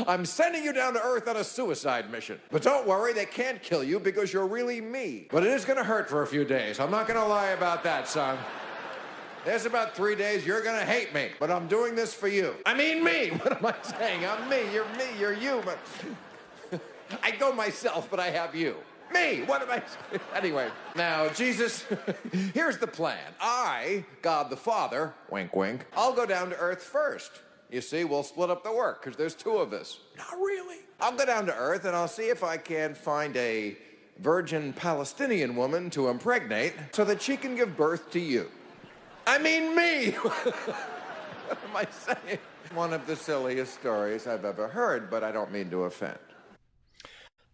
F: I'm sending you down to earth on a suicide mission. But don't worry, they can't kill you because you're really me. But it is going to hurt for a few days. I'm not going to lie about that, son. There's about 3 days you're going to hate me, but I'm doing this for you. I mean me. What am I saying? I'm me, you're you. But I go myself, but I have you. Me, what am I saying? Anyway, now, Jesus, here's the plan. I, God the Father, wink, wink, I'll go down to earth first. You see, we'll split up the work, because there's two of us. Not really. I'll go down to earth, and I'll see if I can find a virgin Palestinian woman to impregnate so that she can give birth to you. I mean me! What am I saying? One of the silliest stories I've ever heard, but I don't mean to offend.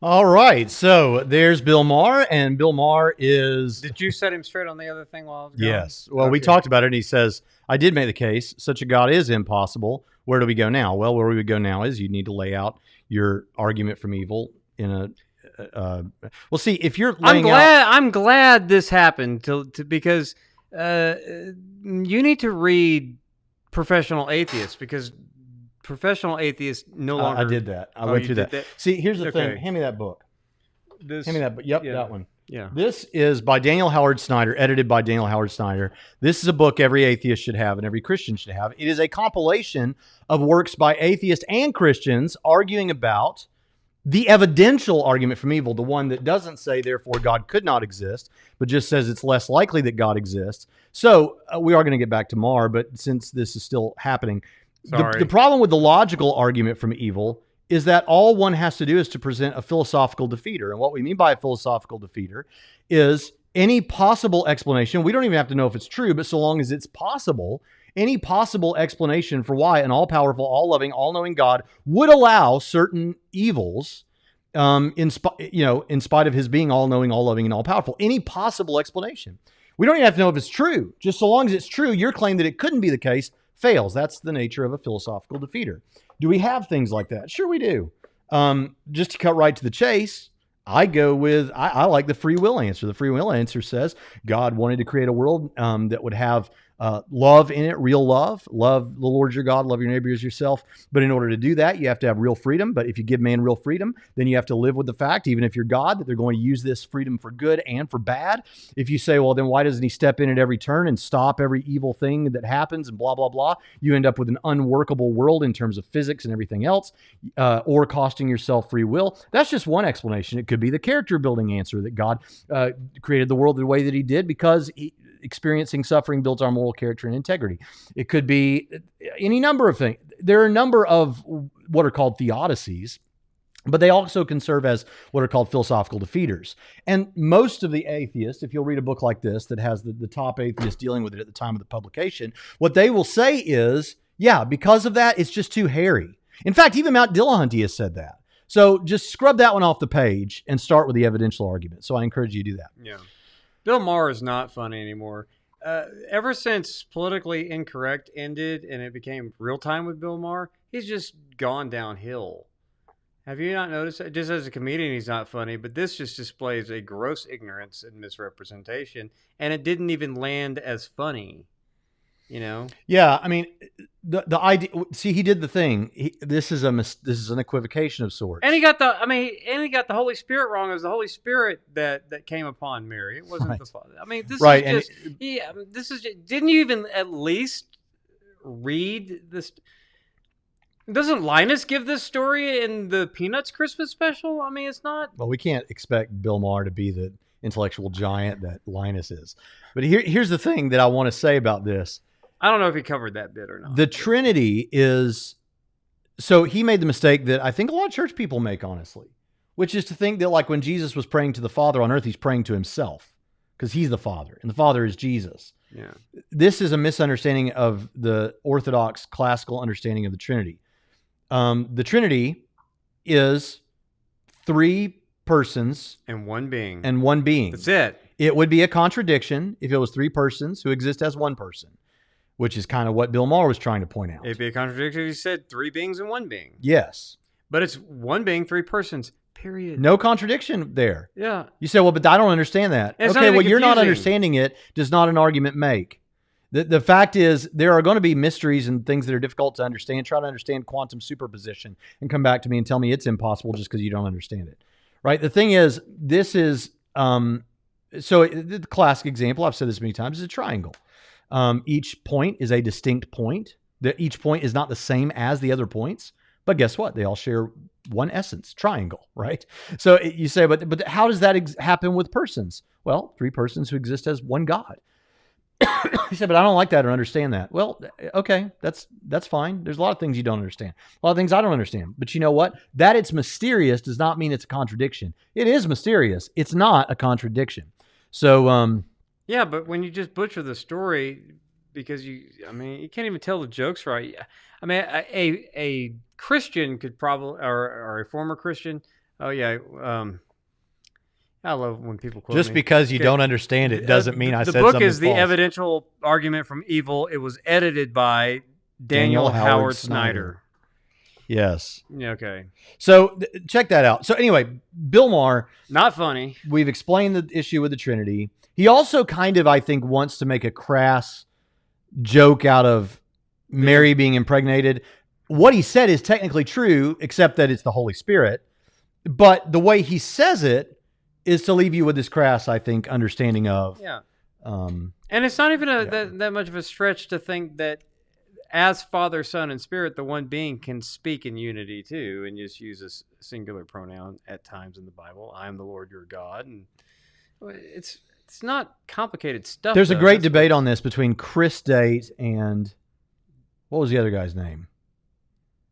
A: All right, so there's Bill Maher, and Bill Maher is...
B: Did you set him straight on the other thing while I was going?
A: Yes. Well, we talked about it, and he says, I did make the case, such a God is impossible. Where do we go now? Well, where we would go now is you need to lay out your argument from evil in a... well, see, if you're laying
B: I'm glad this happened because you need to read Professional Atheists, because professional atheists no longer...
A: I did that. I went through that. See, here's the thing. Hand me that book.
B: Hand
A: me that book. Yep, that one.
B: Yeah.
A: This is by Daniel Howard Snyder, edited by Daniel Howard Snyder. This is a book every atheist should have and every Christian should have. It is a compilation of works by atheists and Christians arguing about the evidential argument from evil, the one that doesn't say, therefore, God could not exist, but just says it's less likely that God exists. So we are going to get back to Maher, but since this is still happening... The problem with the logical argument from evil is that all one has to do is to present a philosophical defeater. And what we mean by a philosophical defeater is any possible explanation. We don't even have to know if it's true, but so long as it's possible, any possible explanation for why an all-powerful, all-loving, all-knowing God would allow certain evils in spite of his being all-knowing, all-loving, and all-powerful. Any possible explanation. We don't even have to know if it's true. Just so long as it's true, your claim that it couldn't be the case fails. That's the nature of a philosophical defeater. Do we have things like that? Sure we do. Just to cut right to the chase, I go with, I like the free will answer. The free will answer says God wanted to create a world that would have love in it, real love. Love the Lord your God, love your neighbor as yourself. But in order to do that, you have to have real freedom. But if you give man real freedom, then you have to live with the fact, even if you're God, that they're going to use this freedom for good and for bad. If you say, well, then why doesn't he step in at every turn and stop every evil thing that happens and blah, blah, blah, you end up with an unworkable world in terms of physics and everything else, or costing yourself free will. That's just one explanation. It could be the character building answer that God created the world the way that he did because experiencing suffering builds our moral character and integrity. It could be any number of things. There are a number of what are called theodicies, but they also can serve as what are called philosophical defeaters. And most of the atheists, if you'll read a book like this that has the top atheists dealing with it at the time of the publication, what they will say is, yeah, because of that, it's just too hairy. In fact, even Mount Dillahunty has said that. So just scrub that one off the page and start with the evidential argument. So I encourage you to do that.
B: Yeah. Bill Maher is not funny anymore. Ever since Politically Incorrect ended and it became Real Time with Bill Maher, he's just gone downhill. Have you not noticed that? Just as a comedian, he's not funny, but this just displays a gross ignorance and misrepresentation, and it didn't even land as funny. You know? Yeah,
A: I mean, the idea. See, he did the thing. This is an equivocation of sorts.
B: And he got the Holy Spirit wrong. It was the Holy Spirit that came upon Mary. It wasn't the Father. I mean, this is just this is. Didn't you even at least read this? Doesn't Linus give this story in the Peanuts Christmas special? I mean, it's not.
A: Well, we can't expect Bill Maher to be the intellectual giant that Linus is. But here's the thing that I want to say about this.
B: I don't know if he covered that bit or not.
A: The Trinity is, so he made the mistake that I think a lot of church people make, honestly, which is to think that like when Jesus was praying to the Father on earth, he's praying to himself because he's the Father and the Father is Jesus.
B: Yeah.
A: This is a misunderstanding of the Orthodox classical understanding of the Trinity. The Trinity is three persons
B: and one being.
A: That's
B: it.
A: It would be a contradiction if it was three persons who exist as one person, which is kind of what Bill Maher was trying to point out.
B: It'd be a contradiction if you said three beings and one being.
A: Yes.
B: But it's one being, three persons, period.
A: No contradiction there.
B: Yeah.
A: You say, well, but I don't understand that. Okay, well, you're not understanding it does not an argument make. The fact is there are going to be mysteries and things that are difficult to understand. Try to understand quantum superposition and come back to me and tell me it's impossible just because you don't understand it. Right? The thing is, this is, so the classic example, I've said this many times, is a triangle. Each point is a distinct point. Each point is not the same as the other points, but guess what? They all share one essence, triangle, right? So you say, but how does that happen with persons? Well, three persons who exist as one God. He said, but I don't like that or understand that. Well, okay, that's fine. There's a lot of things you don't understand. A lot of things I don't understand. But you know what? That it's mysterious does not mean it's a contradiction. It is mysterious. It's not a contradiction. So,
B: yeah, but when you just butcher the story because you can't even tell the jokes right. I mean, a Christian could probably, or a former Christian. Oh yeah. I love when people quote
A: just
B: me.
A: Because you don't understand it doesn't mean I said something
B: false.
A: The
B: book is The
A: false.
B: Evidential Argument from Evil. It was edited by Daniel Howard Snyder.
A: Yes.
B: Yeah, okay.
A: So check that out. So anyway, Bill Maher.
B: Not funny.
A: We've explained the issue with the Trinity. He also kind of, I think, wants to make a crass joke out of Mary being impregnated. What he said is technically true, except that it's the Holy Spirit. But the way he says it is to leave you with this crass, I think, understanding of.
B: Yeah. And it's not even that much of a stretch to think that as Father, Son, and Spirit, the one being can speak in unity too, and just use a singular pronoun at times in the Bible. I am the Lord your God. And it's not complicated stuff.
A: There's a great debate on this between Chris Date and what was the other guy's name?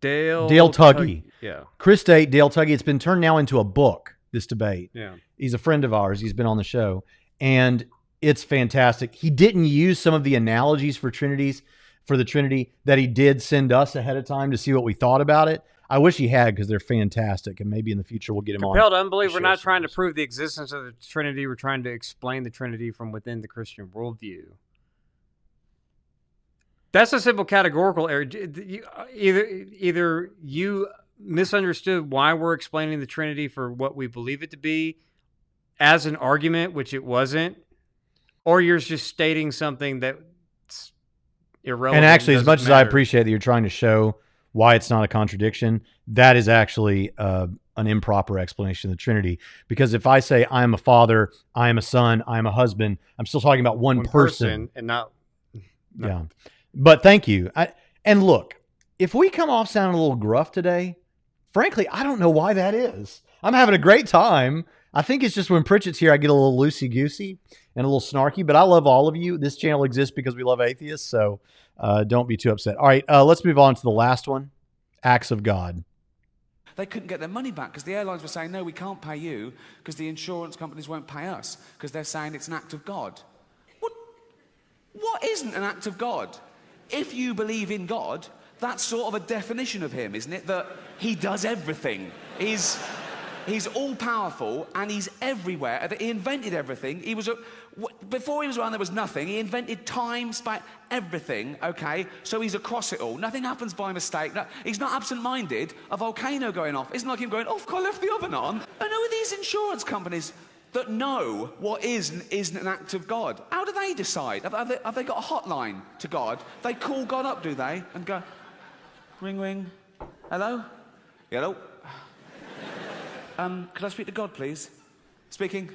B: Dale
A: Tuggy.
B: Yeah.
A: Chris Date, Dale Tuggy. It's been turned now into a book, this debate.
B: Yeah.
A: He's a friend of ours. He's been on the show. And it's fantastic. He didn't use some of the analogies for the Trinity that he did send us ahead of time to see what we thought about it. I wish he had because they're fantastic. And maybe in the future we'll get him on.
B: Compelled unbelief. We're not trying to prove the existence of the Trinity. We're trying to explain the Trinity from within the Christian worldview. That's a simple categorical error. Either you misunderstood why we're explaining the Trinity for what we believe it to be as an argument, which it wasn't, or you're just stating something that's irrelevant.
A: And actually, as much as I
B: matter.
A: appreciate that you're trying to show why it's not a contradiction, that is actually an improper explanation of the Trinity. Because if I say I am a father, I am a son, I am a husband, I'm still talking about one person.
B: And not.
A: Yeah. But thank you. And look, if we come off sounding a little gruff today, frankly, I don't know why that is. I'm having a great time. I think it's just when Pritchett's here, I get a little loosey-goosey and a little snarky, but I love all of you. This channel exists because we love atheists, so don't be too upset. All right, let's move on to the last one, acts of God.
G: They couldn't get their money back because the airlines were saying, no, we can't pay you because the insurance companies won't pay us because they're saying it's an act of God. What isn't an act of God? If you believe in God, that's sort of a definition of him, isn't it? That he does everything. He's all-powerful and he's everywhere. He invented everything. Before he was around, there was nothing. He invented time, space, everything, okay? So he's across it all. Nothing happens by mistake. No, he's not absent-minded. A volcano going off. It's not like him going, oh, I left the oven on. And who are these insurance companies that know what is and isn't an act of God? How do they decide? Have they got a hotline to God? They call God up, do they? And go, ring, ring. Hello? Hello? Could I speak to God, please? Speaking.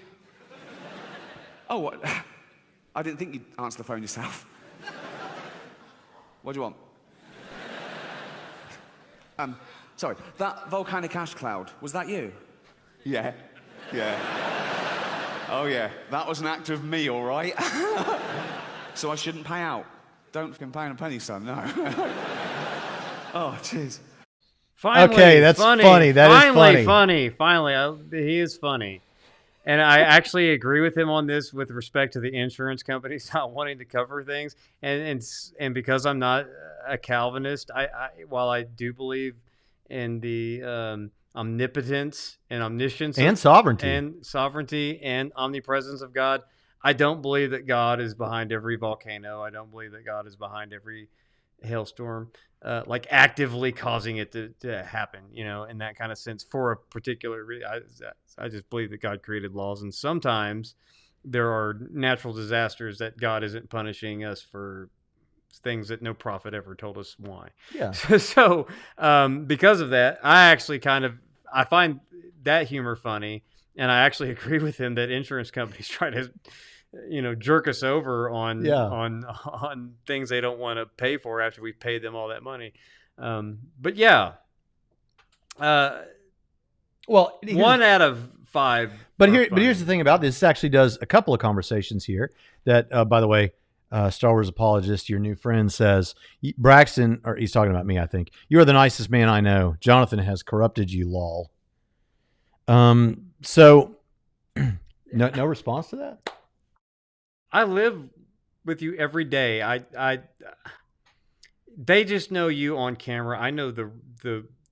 G: Oh, what? I didn't think you'd answer the phone yourself. What do you want? Sorry, that volcanic ash cloud, was that you? Yeah. Oh, yeah, that was an act of me, all right? So I shouldn't pay out. Don't fucking pay a penny, son, no. Oh, jeez.
B: Finally,
A: okay, that's funny. That is funny.
B: Finally, he is funny. And I actually agree with him on this with respect to the insurance companies not wanting to cover things. And because I'm not a Calvinist, while I do believe in the omnipotence and omniscience
A: and sovereignty
B: and omnipresence of God, I don't believe that God is behind every volcano. I don't believe that God is behind every hailstorm, like actively causing it to happen, in that kind of sense for a particular reason. I just believe that God created laws, and sometimes there are natural disasters that God isn't punishing us for things that no prophet ever told us why.
A: Yeah.
B: So because of that, I find that humor funny, and I actually agree with him that insurance companies try to jerk us over on things they don't want to pay for after we've paid them all that money. But yeah.
A: Well,
B: 1 out of 5.
A: But here's the thing about this. This actually does a couple of conversations here that, by the way, Star Wars apologist, your new friend, says, Braxton, or he's talking about me, I think, you are the nicest man I know. Jonathan has corrupted you, lol. So no response to that?
B: I live with you every day. They just know you on camera. I know the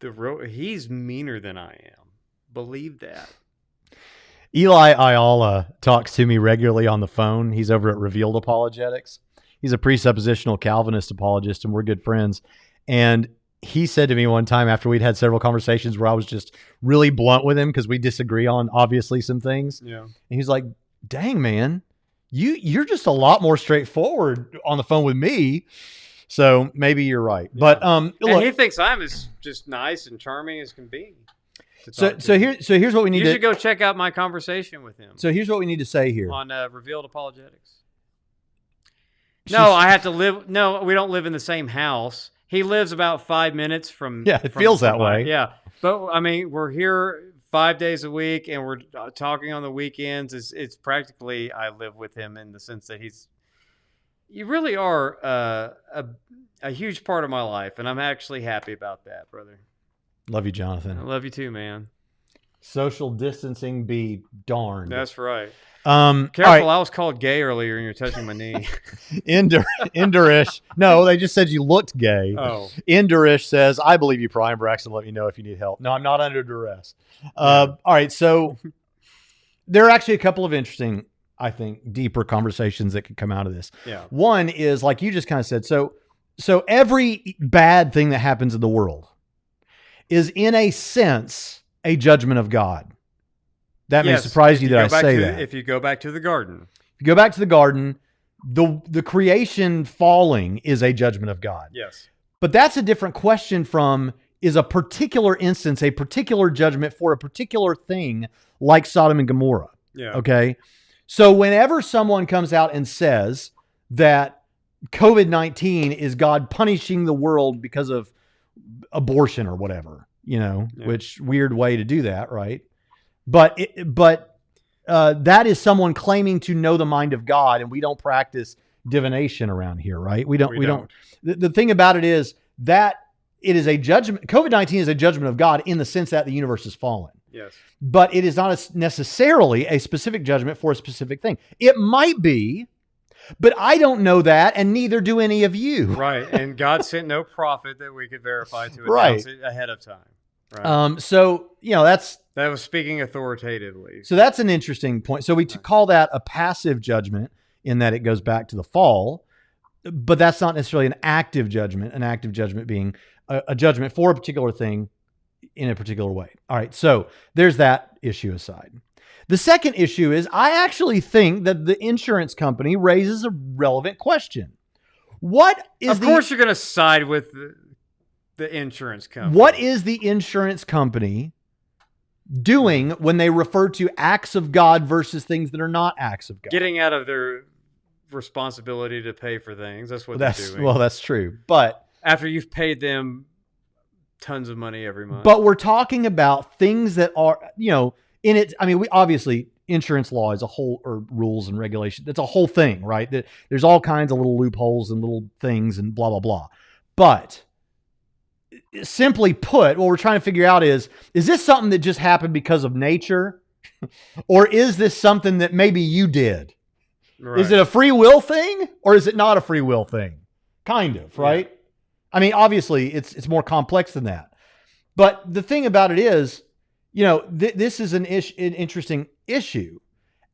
B: real. He's meaner than I am. Believe that.
A: Eli Ayala talks to me regularly on the phone. He's over at Revealed Apologetics. He's a presuppositional Calvinist apologist, and we're good friends. And he said to me one time after we'd had several conversations where I was just really blunt with him because we disagree on obviously some things.
B: Yeah. And
A: he's like, dang, man, you're just a lot more straightforward on the phone with me. So maybe you're right. Yeah. But look,
B: and he thinks I'm as just nice and charming as can be.
A: So here's what we need.
B: You should go check out my conversation with him.
A: So here's what we need to say here
B: on Revealed Apologetics. No, I have to live. No, we don't live in the same house. He lives about 5 minutes from.
A: Yeah, it feels that way.
B: Yeah, but I mean, we're here 5 days a week, and we're talking on the weekends. It's practically I live with him in the sense that you really are a huge part of my life, and I'm actually happy about that, brother.
A: Love you, Jonathan.
B: I love you too, man.
A: Social distancing be darned.
B: That's right.
A: Careful,
B: right. I was called gay earlier and you're touching my knee.
A: Endurish. No, they just said you looked gay.
B: Oh.
A: Endurish says, I believe you, Brian Braxton. Let me know if you need help. No, I'm not under duress. All right, so there are actually a couple of interesting, I think, deeper conversations that could come out of this.
B: Yeah.
A: One is, like you just kind of said, so every bad thing that happens in the world is, in a sense, a judgment of God. That may surprise you that I say that.
B: If you go back to the garden.
A: If you go back to the garden, the creation falling is a judgment of God.
B: Yes.
A: But that's a different question from, is a particular instance, a particular judgment for a particular thing like Sodom and Gomorrah.
B: Yeah.
A: Okay. So whenever someone comes out and says that COVID-19 is God punishing the world because of abortion or whatever, which weird way to do that. Right. But that is someone claiming to know the mind of God, and we don't practice divination around here, right? We don't. The thing about it is that it is a judgment. COVID-19 is a judgment of God in the sense that the universe is fallen.
B: Yes.
A: But it is not necessarily a specific judgment for a specific thing. It might be, but I don't know that, and neither do any of you.
B: Right. And God sent no prophet that we could verify to announce it ahead of time. Right.
A: So, that
B: was speaking authoritatively.
A: So that's an interesting point. So we call that a passive judgment in that it goes back to the fall, but that's not necessarily an active judgment. An active judgment being a judgment for a particular thing in a particular way. All right. So there's that issue aside. The second issue is I actually think that the insurance company raises a relevant question. Of
B: course you're going to side with the insurance company.
A: What is the insurance company doing when they refer to acts of God versus things that are not acts of God?
B: Getting out of their responsibility to pay for things. That's what they're doing.
A: Well, that's true. But
B: after you've paid them tons of money every month.
A: But we're talking about things that are, in it. I mean, we obviously insurance law is a whole, or rules and regulations. That's a whole thing, right? There's all kinds of little loopholes and little things and blah, blah, blah. But simply put, what we're trying to figure out is this something that just happened because of nature? Or is this something that maybe you did? Right. Is it a free will thing or is it not a free will thing? Kind of, right? Yeah. I mean, obviously it's more complex than that. But the thing about it is, this is an interesting issue.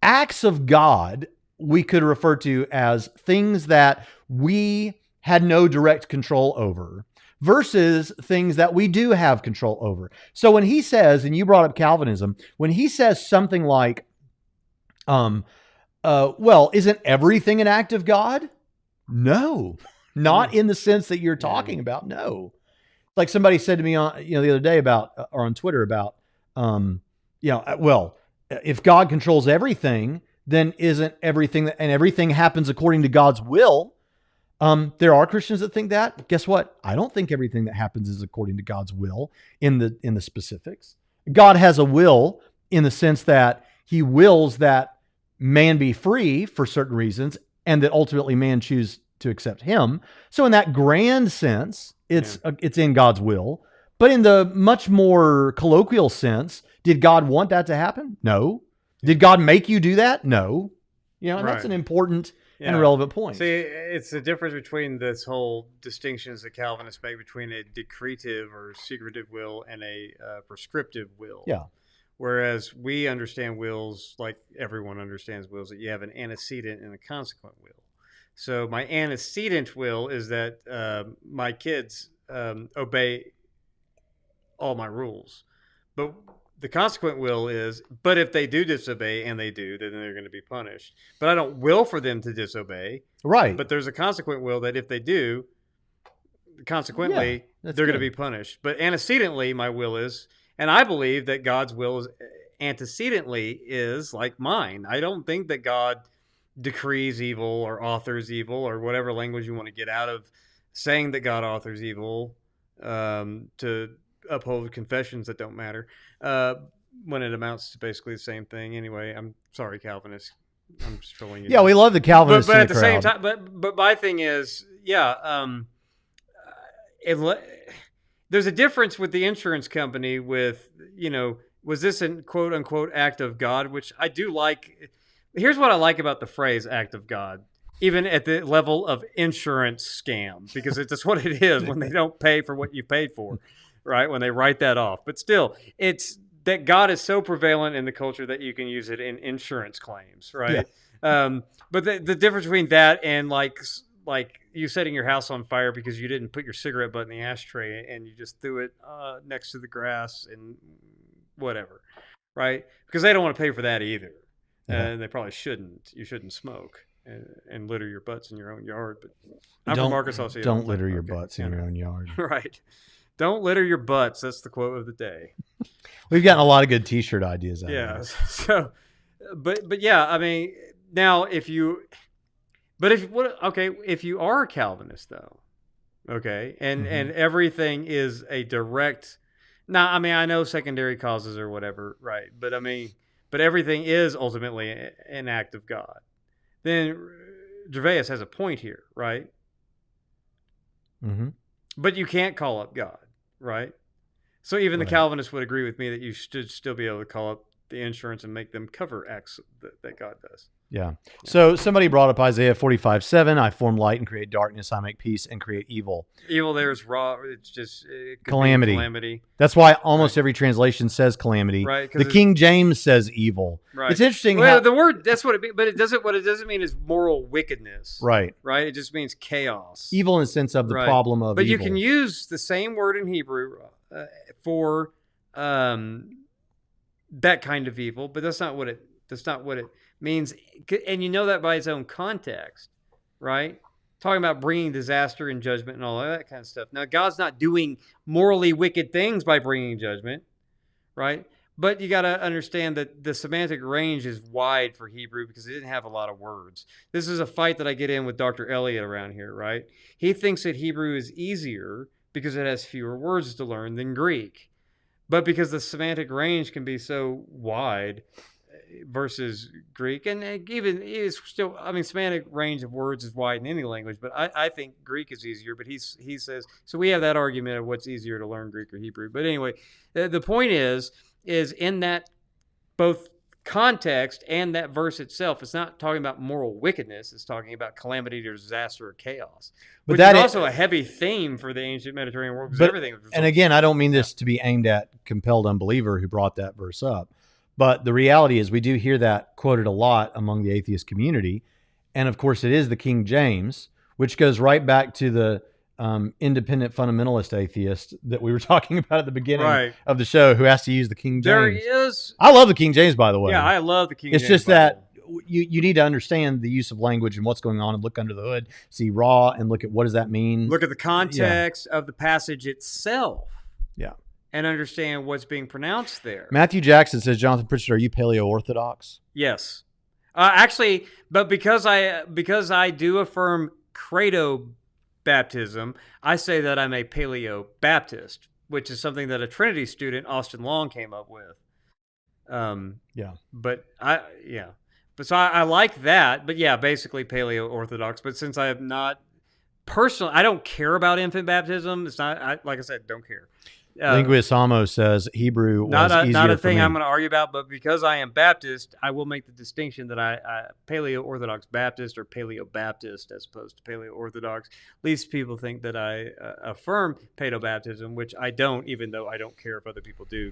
A: Acts of God we could refer to as things that we had no direct control over versus things that we do have control over. So when he says, and you brought up Calvinism, when he says something like, well, isn't everything an act of God? No, not in the sense that you're talking about. No. Like somebody said to me on, the other day about, or on Twitter about, well, if God controls everything, then isn't everything and everything happens according to God's will? There are Christians that think that. Guess what? I don't think everything that happens is according to God's will in the specifics. God has a will in the sense that he wills that man be free for certain reasons and that ultimately man choose to accept him. So in that grand sense, it's in God's will. But in the much more colloquial sense, did God want that to happen? No. Did God make you do that? No. And that's an important and relevant point.
B: See, it's the difference between this whole distinctions that Calvinists make between a decretive or secretive will and a prescriptive will.
A: Yeah.
B: Whereas we understand wills, like everyone understands wills, that you have an antecedent and a consequent will. So my antecedent will is that my kids obey all my rules. But the consequent will is, but if they do disobey, and they do, then they're going to be punished. But I don't will for them to disobey.
A: Right.
B: But there's a consequent will that if they do, consequently, they're going to be punished. But antecedently, my will is, and I believe that God's will is antecedently is like mine. I don't think that God decrees evil or authors evil or whatever language you want to get out of saying that God authors evil to uphold confessions that don't matter when it amounts to basically the same thing. Anyway, I'm sorry, Calvinists. I'm just trolling you.
A: Yeah, we love the Calvinists.
B: But at the same time, but my thing is, there's a difference with the insurance company with, was this a quote unquote act of God, which I do like. Here's what I like about the phrase act of God, even at the level of insurance scam, because it's what it is when they don't pay for what you paid for. Right, when they write that off. But still, it's that God is so prevalent in the culture that you can use it in insurance claims, right? Yeah. But the difference between that and like you setting your house on fire because you didn't put your cigarette butt in the ashtray and you just threw it next to the grass and whatever, right? Because they don't want to pay for that either. And they probably shouldn't. You shouldn't smoke. and litter your butts in your own yard. But I'm from Arkansas, so
A: don't litter your butts in your own yard.
B: Right. Don't litter your butts. That's the quote of the day.
A: We've gotten a lot of good T-shirt ideas out of
B: Yeah.
A: this.
B: So, but yeah, I mean, now if you are a Calvinist though, okay, and everything is a direct. Now, I mean, I know secondary causes or whatever, right? But I mean, but everything is ultimately an act of God. Then Gervais has a point here, right?
A: Mm-hmm.
B: But you can't call up God, right? So even the Calvinists would agree with me that you should still be able to call up the insurance and make them cover acts that God does.
A: Yeah. So somebody brought up Isaiah 45:7. I form light and create darkness. I make peace and create evil.
B: Evil there is raw. It's just
A: calamity. That's why almost every translation says calamity.
B: Right.
A: The King James says evil.
B: Right.
A: It's interesting.
B: Well, the word, that's what it means, but what it doesn't mean is moral wickedness.
A: Right.
B: Right. It just means chaos.
A: Evil in the sense of the problem of
B: but
A: evil.
B: You can use the same word in Hebrew for that kind of evil, but that's not what it means. And you know that by its own context, right? Talking about bringing disaster and judgment and all of that kind of stuff. Now, God's not doing morally wicked things by bringing judgment, right? But you got to understand that the semantic range is wide for Hebrew because it didn't have a lot of words. This is a fight that I get in with Dr. Elliott around here, right? He thinks that Hebrew is easier because it has fewer words to learn than Greek. But because the semantic range can be so wide versus Greek, and even is still, I mean, semantic range of words is wide in any language, but I think Greek is easier. But he says, so we have that argument of what's easier to learn, Greek or Hebrew. But anyway, the point is in that both context and that verse itself, it's not talking about moral wickedness. It's talking about calamity or disaster or chaos. But that is also a heavy theme for the ancient Mediterranean world. Because everything.
A: And again, I don't mean this to be aimed at compelled unbeliever who brought that verse up. But the reality is we do hear that quoted a lot among the atheist community. And of course, it is the King James, which goes right back to the independent fundamentalist atheist that we were talking about at the beginning of the show, who has to use the King James.
B: There is.
A: I love the King James, by the way.
B: Yeah, I love the King James.
A: It's just
B: Bible.
A: that you need to understand the use of language and what's going on and look under the hood, see raw and look at what does that mean.
B: Look at the context of the passage itself.
A: Yeah.
B: And understand what's being pronounced there.
A: Matthew Jackson says, Jonathan Pritchard, are you Paleo-Orthodox?
B: Yes. Actually, but because I do affirm credo baptism, I say that I'm a Paleo-Baptist, which is something that a Trinity student, Austin Long, came up with. But so I like that. But yeah, basically Paleo-Orthodox. But since I have not personally, I don't care about infant baptism. It's not, like I said, don't care.
A: Linguist Amo says Hebrew was easier
B: not a
A: for
B: thing
A: me.
B: I'm going to argue about, but because I am Baptist, I will make the distinction that I Paleo-Orthodox Baptist or Paleo-Baptist as opposed to Paleo-Orthodox. At least people think that I affirm Paleo-Baptism, which I don't, even though I don't care if other people do.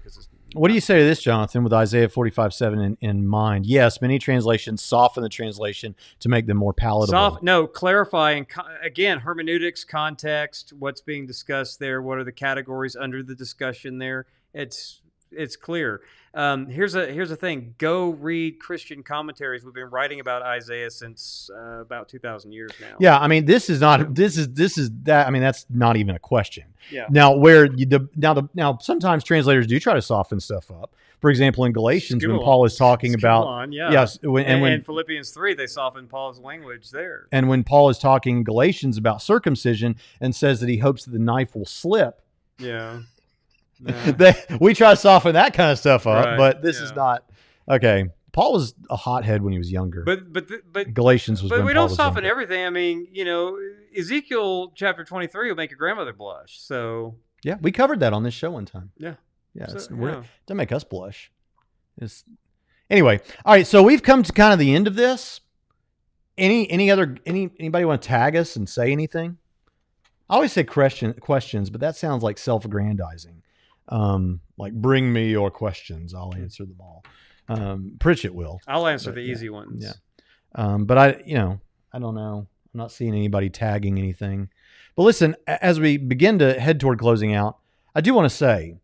A: What do you say to this, Jonathan, with Isaiah 45:7 in mind? Yes, many translations soften the translation to make them more palatable.
B: Clarifying, again, hermeneutics, context, what's being discussed there, what are the categories under the discussion there. It's clear. Here's a thing. Go read Christian commentaries. We've been writing about Isaiah since about 2,000 years now.
A: Yeah, I mean, this is that. I mean, that's not even a question.
B: Yeah.
A: Now, now sometimes translators do try to soften stuff up. For example, in Galatians, when Paul is talking about
B: when Philippians 3, they soften Paul's language there.
A: And when Paul is talking in Galatians about circumcision and says that he hopes that the knife will slip.
B: Yeah.
A: We try to soften that kind of stuff up, but this is not okay. Paul was a hothead when he was younger.
B: But
A: Galatians was.
B: But
A: when
B: we
A: Paul
B: don't
A: was
B: soften
A: younger. Everything.
B: I mean, Ezekiel chapter 23 will make your grandmother blush. So
A: yeah, we covered that on this show one time.
B: Yeah.
A: It doesn't make us blush. Anyway. All right. So we've come to kind of the end of this. Anybody want to tag us and say anything? I always say questions, but that sounds like self-aggrandizing. Like, bring me your questions. I'll answer them all. Pritchett will.
B: I'll answer the easy ones.
A: Yeah. But I don't know. I'm not seeing anybody tagging anything. But listen, as we begin to head toward closing out, I do want to say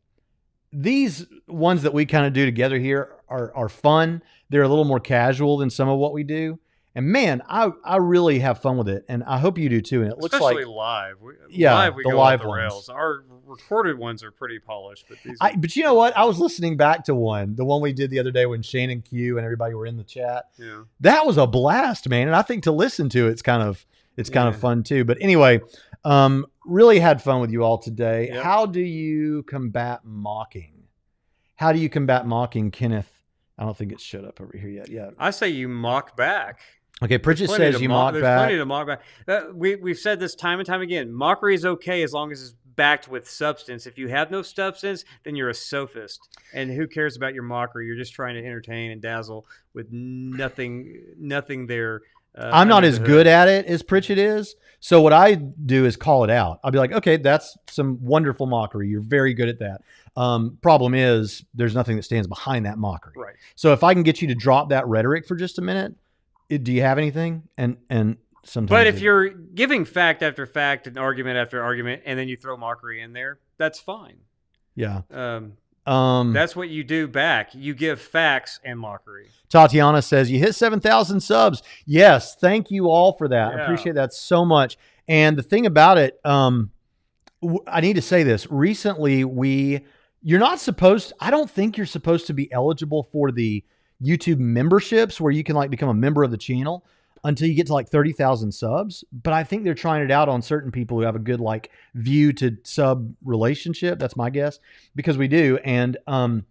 A: these ones that we kind of do together here are fun. They're a little more casual than some of what we do. And man, I really have fun with it, and I hope you do too. And it looks
B: especially
A: like
B: live.
A: Yeah,
B: we
A: the
B: go
A: live
B: off the
A: ones.
B: rails. Our recorded ones are pretty polished, but these.
A: But you know what? I was listening back to the one we did the other day when Shane and Q and everybody were in the chat.
B: Yeah.
A: That was a blast, man. And I think to listen to it's kind of fun too. But anyway, really had fun with you all today.
B: Yep.
A: How do you combat mocking? How do you combat mocking, Kenneth? I don't think it's shut up over here yet. Yeah.
B: I say you mock back.
A: Okay, Pritchett says you mock
B: There's
A: back.
B: plenty to mock back. We've said this time and time again. Mockery is okay as long as it's backed with substance. If you have no substance, then you're a sophist. And who cares about your mockery? You're just trying to entertain and dazzle with nothing there.
A: I'm not as good at it as Pritchett is. So what I do is call it out. I'll be like, okay, that's some wonderful mockery. You're very good at that. Problem is there's nothing that stands behind that mockery.
B: Right.
A: So if I can get you to drop that rhetoric for just a minute, do you have anything? And sometimes.
B: But if you're giving fact after fact and argument after argument, and then you throw mockery in there, that's fine.
A: Yeah.
B: That's what you do back. You give facts and mockery.
A: Tatiana says, you hit 7,000 subs. Yes. Thank you all for that.
B: Yeah.
A: I appreciate that so much. And the thing about it, I need to say this. Recently, I don't think you're supposed to be eligible for the YouTube memberships where you can like become a member of the channel until you get to like 30,000 subs. But I think they're trying it out on certain people who have a good like view to sub relationship. That's my guess, because we do. And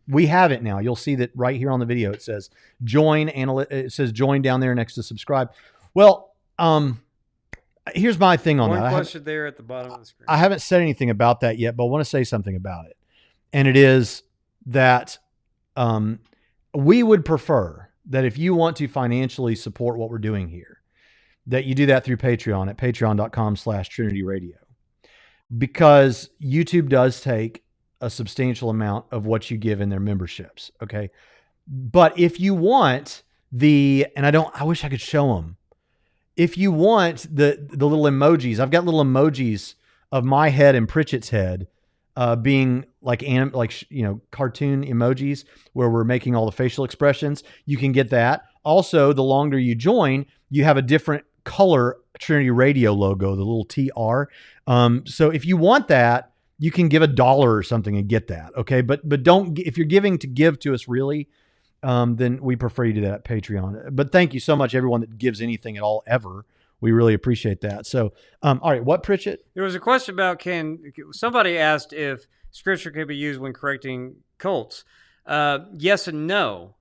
A: we have it now. You'll see that right here on the video. It says join it says join down there next to subscribe. Well, here's my thing on that.
B: One question there at the bottom of the screen.
A: I haven't said anything about that yet, but I want to say something about it. And it is that we would prefer that if you want to financially support what we're doing here, that you do that through Patreon at patreon.com/TrinityRadio, because YouTube does take a substantial amount of what you give in their memberships. Okay. But if you want I wish I could show them. If you want the little emojis, I've got little emojis of my head and Pritchett's head, being like cartoon emojis where we're making all the facial expressions. You can get that. Also, the longer you join, you have a different color Trinity Radio logo, the little TR. So if you want that, you can give $1 or something and get that. Okay. But if you're giving to give to us really, then we prefer you do that at Patreon. But thank you so much, everyone that gives anything at all ever. We really appreciate that. So, all right, what, Pritchett?
B: There was a question about somebody asked if Scripture can be used when correcting cults. Yes and no.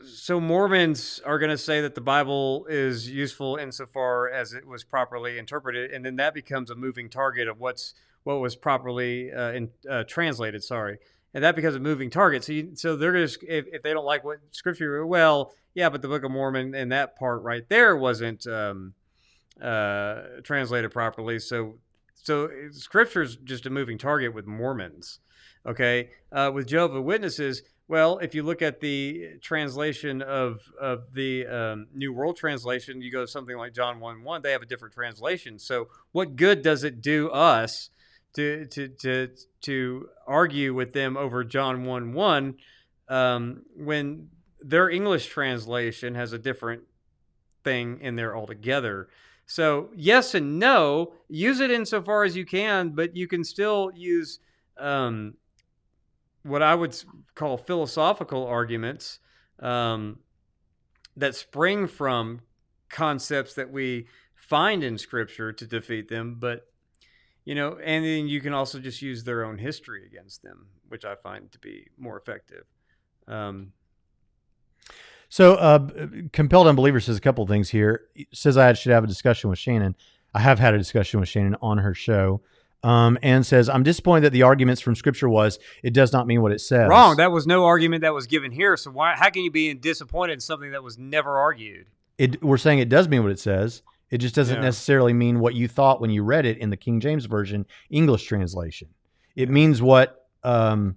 B: So Mormons are going to say that the Bible is useful insofar as it was properly interpreted, and then that becomes a moving target of what was properly translated. Sorry. And that becomes a moving target. So they're just, if they don't like what Scripture, well, yeah, but the Book of Mormon and that part right there wasn't translated properly. So Scripture is just a moving target with Mormons. Okay, with Jehovah's Witnesses, well, if you look at the translation of the New World Translation, you go to something like John 1:1. They have a different translation. So what good does it do us to argue with them over John 1:1 when their English translation has a different thing in there altogether? So yes and no, use it insofar as you can, but you can still use what I would call philosophical arguments that spring from concepts that we find in Scripture to defeat them, but and then you can also just use their own history against them, which I find to be more effective.
A: So Compelled Unbeliever says a couple of things here. Says I should have a discussion with Shannon. I have had a discussion with Shannon on her show. And says, I'm disappointed that the arguments from Scripture it does not mean what it says.
B: Wrong. That was no argument that was given here. So how can you be disappointed in something that was never argued?
A: We're saying it does mean what it says. It just doesn't necessarily mean what you thought when you read it in the King James Version English translation. It means what a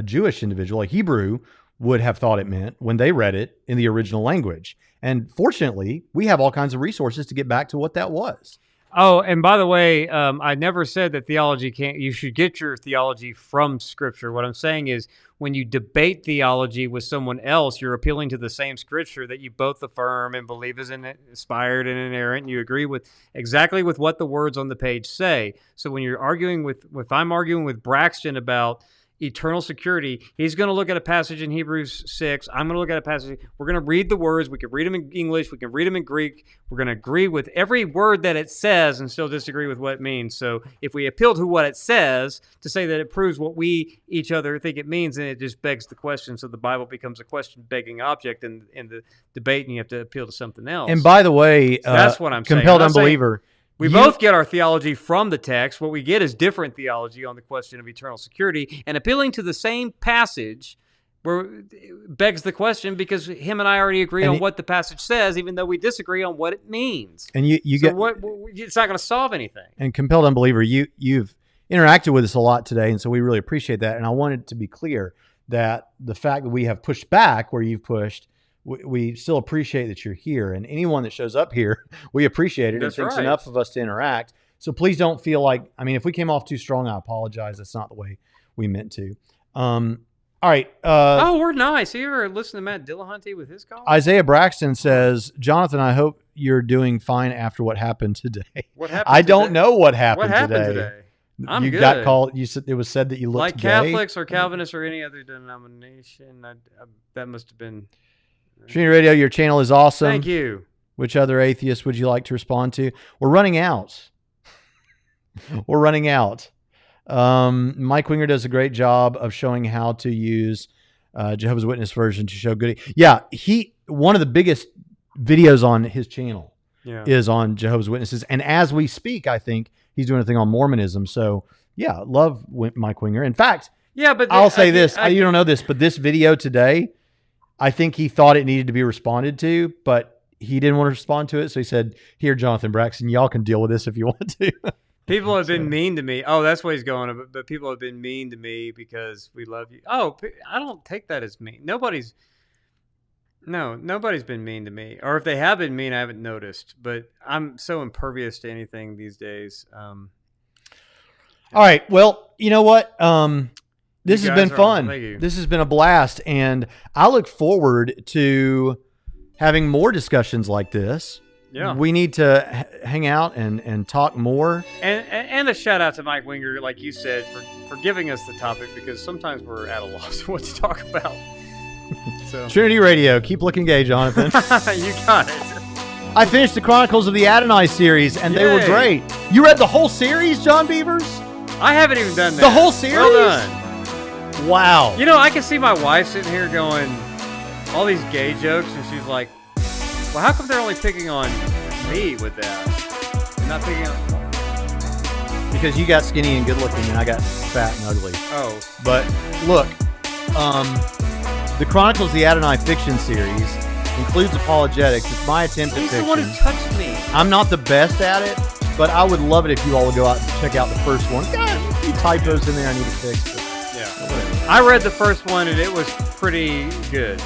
A: Jewish individual, a Hebrew, would have thought it meant when they read it in the original language. And fortunately, we have all kinds of resources to get back to what that was.
B: Oh, and by the way, I never said that theology can't. You should get your theology from Scripture. What I'm saying is, when you debate theology with someone else, you're appealing to the same Scripture that you both affirm and believe is inspired and inerrant. And you agree with exactly with what the words on the page say. So when you're arguing with, if I'm arguing with Braxton about eternal security, he's going to look at a passage in Hebrews 6. I'm going to look at a passage. We're going to read the words. We can read them in English. We can read them in Greek. We're going to agree with every word that it says and still disagree with what it means. So if we appeal to what it says to say that it proves what we each other think it means, then it just begs the question. So the Bible becomes a question-begging object in the debate, and you have to appeal to something else.
A: And by the way,
B: so that's what I'm saying.
A: Compelled unbeliever.
B: We both get our theology from the text. What we get is different theology on the question of eternal security, and appealing to the same passage where begs the question, because him and I already agree on what the passage says, even though we disagree on what it means.
A: And it's
B: not going to solve anything.
A: And compelled unbeliever, you've interacted with us a lot today, and so we really appreciate that. And I wanted to be clear that the fact that we have pushed back where you've pushed, we still appreciate that you're here, and anyone that shows up here, we appreciate it.
B: That's
A: and thinks
B: right.
A: enough of us to interact. So please don't feel like, if we came off too strong, I apologize. That's not the way we meant to. All right.
B: We're nice. You ever listen to Matt Dillahunty with his call?
A: Isaiah Braxton says, Jonathan, I hope you're doing fine after what happened today.
B: What happened
A: I don't know what happened,
B: today. I'm
A: you
B: good.
A: got called. You said it was said that you looked
B: like
A: gay.
B: Catholics or Calvinists or any other denomination. That must have been.
A: Trinity Radio, your channel is awesome.
B: Thank you.
A: Which other atheists would you like to respond to? We're running out. Mike Winger does a great job of showing how to use Jehovah's Witness version to show good. Yeah, one of the biggest videos on his channel is on Jehovah's Witnesses. And as we speak, I think he's doing a thing on Mormonism. So, yeah, love Mike Winger. In fact, I'll say this. You don't know this, but this video today, I think he thought it needed to be responded to, but he didn't want to respond to it. So he said, here, Jonathan Braxton, y'all can deal with this if you want to.
B: People have been mean to me. Oh, that's what he's going. But people have been mean to me because we love you. Oh, I don't take that as mean. Nobody's been mean to me. Or if they have been mean, I haven't noticed. But I'm so impervious to anything these days. All
A: right. Well, you know what? This has been fun.
B: Thank you.
A: This has been a blast. And I look forward to having more discussions like this.
B: Yeah.
A: We need to hang out and talk more.
B: And a shout out to Mike Winger, like you said, for giving us the topic, because sometimes we're at a loss of what to talk about. So
A: Trinity Radio, keep looking gay, Jonathan.
B: You got it.
A: I finished the Chronicles of the Adonai series, and they were great. You read the whole series, John Beavers?
B: I haven't even done that.
A: The whole series?
B: Well done.
A: Wow.
B: You know, I can see my wife sitting here going, all these gay jokes, and she's like, well, how come they're only picking on me with that? They're not picking on...
A: Because you got skinny and good looking, and I got fat and ugly.
B: Oh.
A: But look, the Chronicles of the Adonai fiction series includes apologetics. It's my attempt at fiction.
B: He's the one who touched me.
A: I'm not the best at it, but I would love it if you all would go out and check out the first one. God, a few typos in there I need to fix. But
B: I read the first one, and it was pretty good.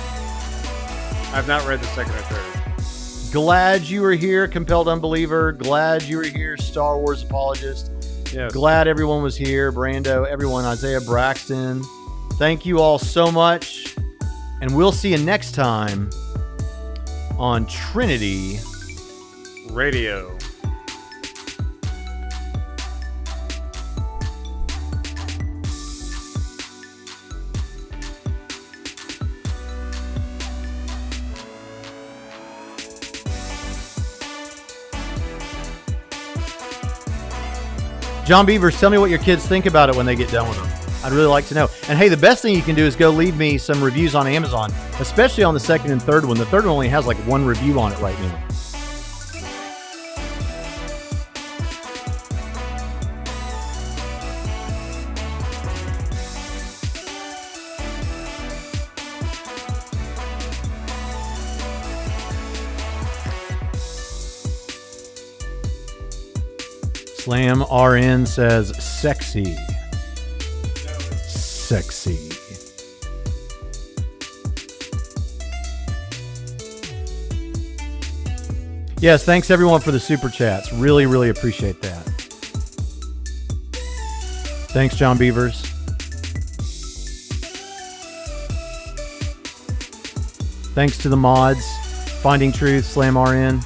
B: I've not read the second or third.
A: Glad you were here, Compelled Unbeliever. Glad you were here, Star Wars Apologist.
B: Yes.
A: Glad everyone was here, Brando, everyone, Isaiah Braxton. Thank you all so much, and we'll see you next time on Trinity
B: Radio.
A: John Beavers, tell me what your kids think about it when they get done with them. I'd really like to know. And hey, the best thing you can do is go leave me some reviews on Amazon, especially on the second and third one. The third one only has like one review on it right now. Slam RN says sexy. Sexy. Yes, thanks everyone for the super chats. Really, really appreciate that. Thanks, John Beavers. Thanks to the mods, Finding Truth, Slam RN.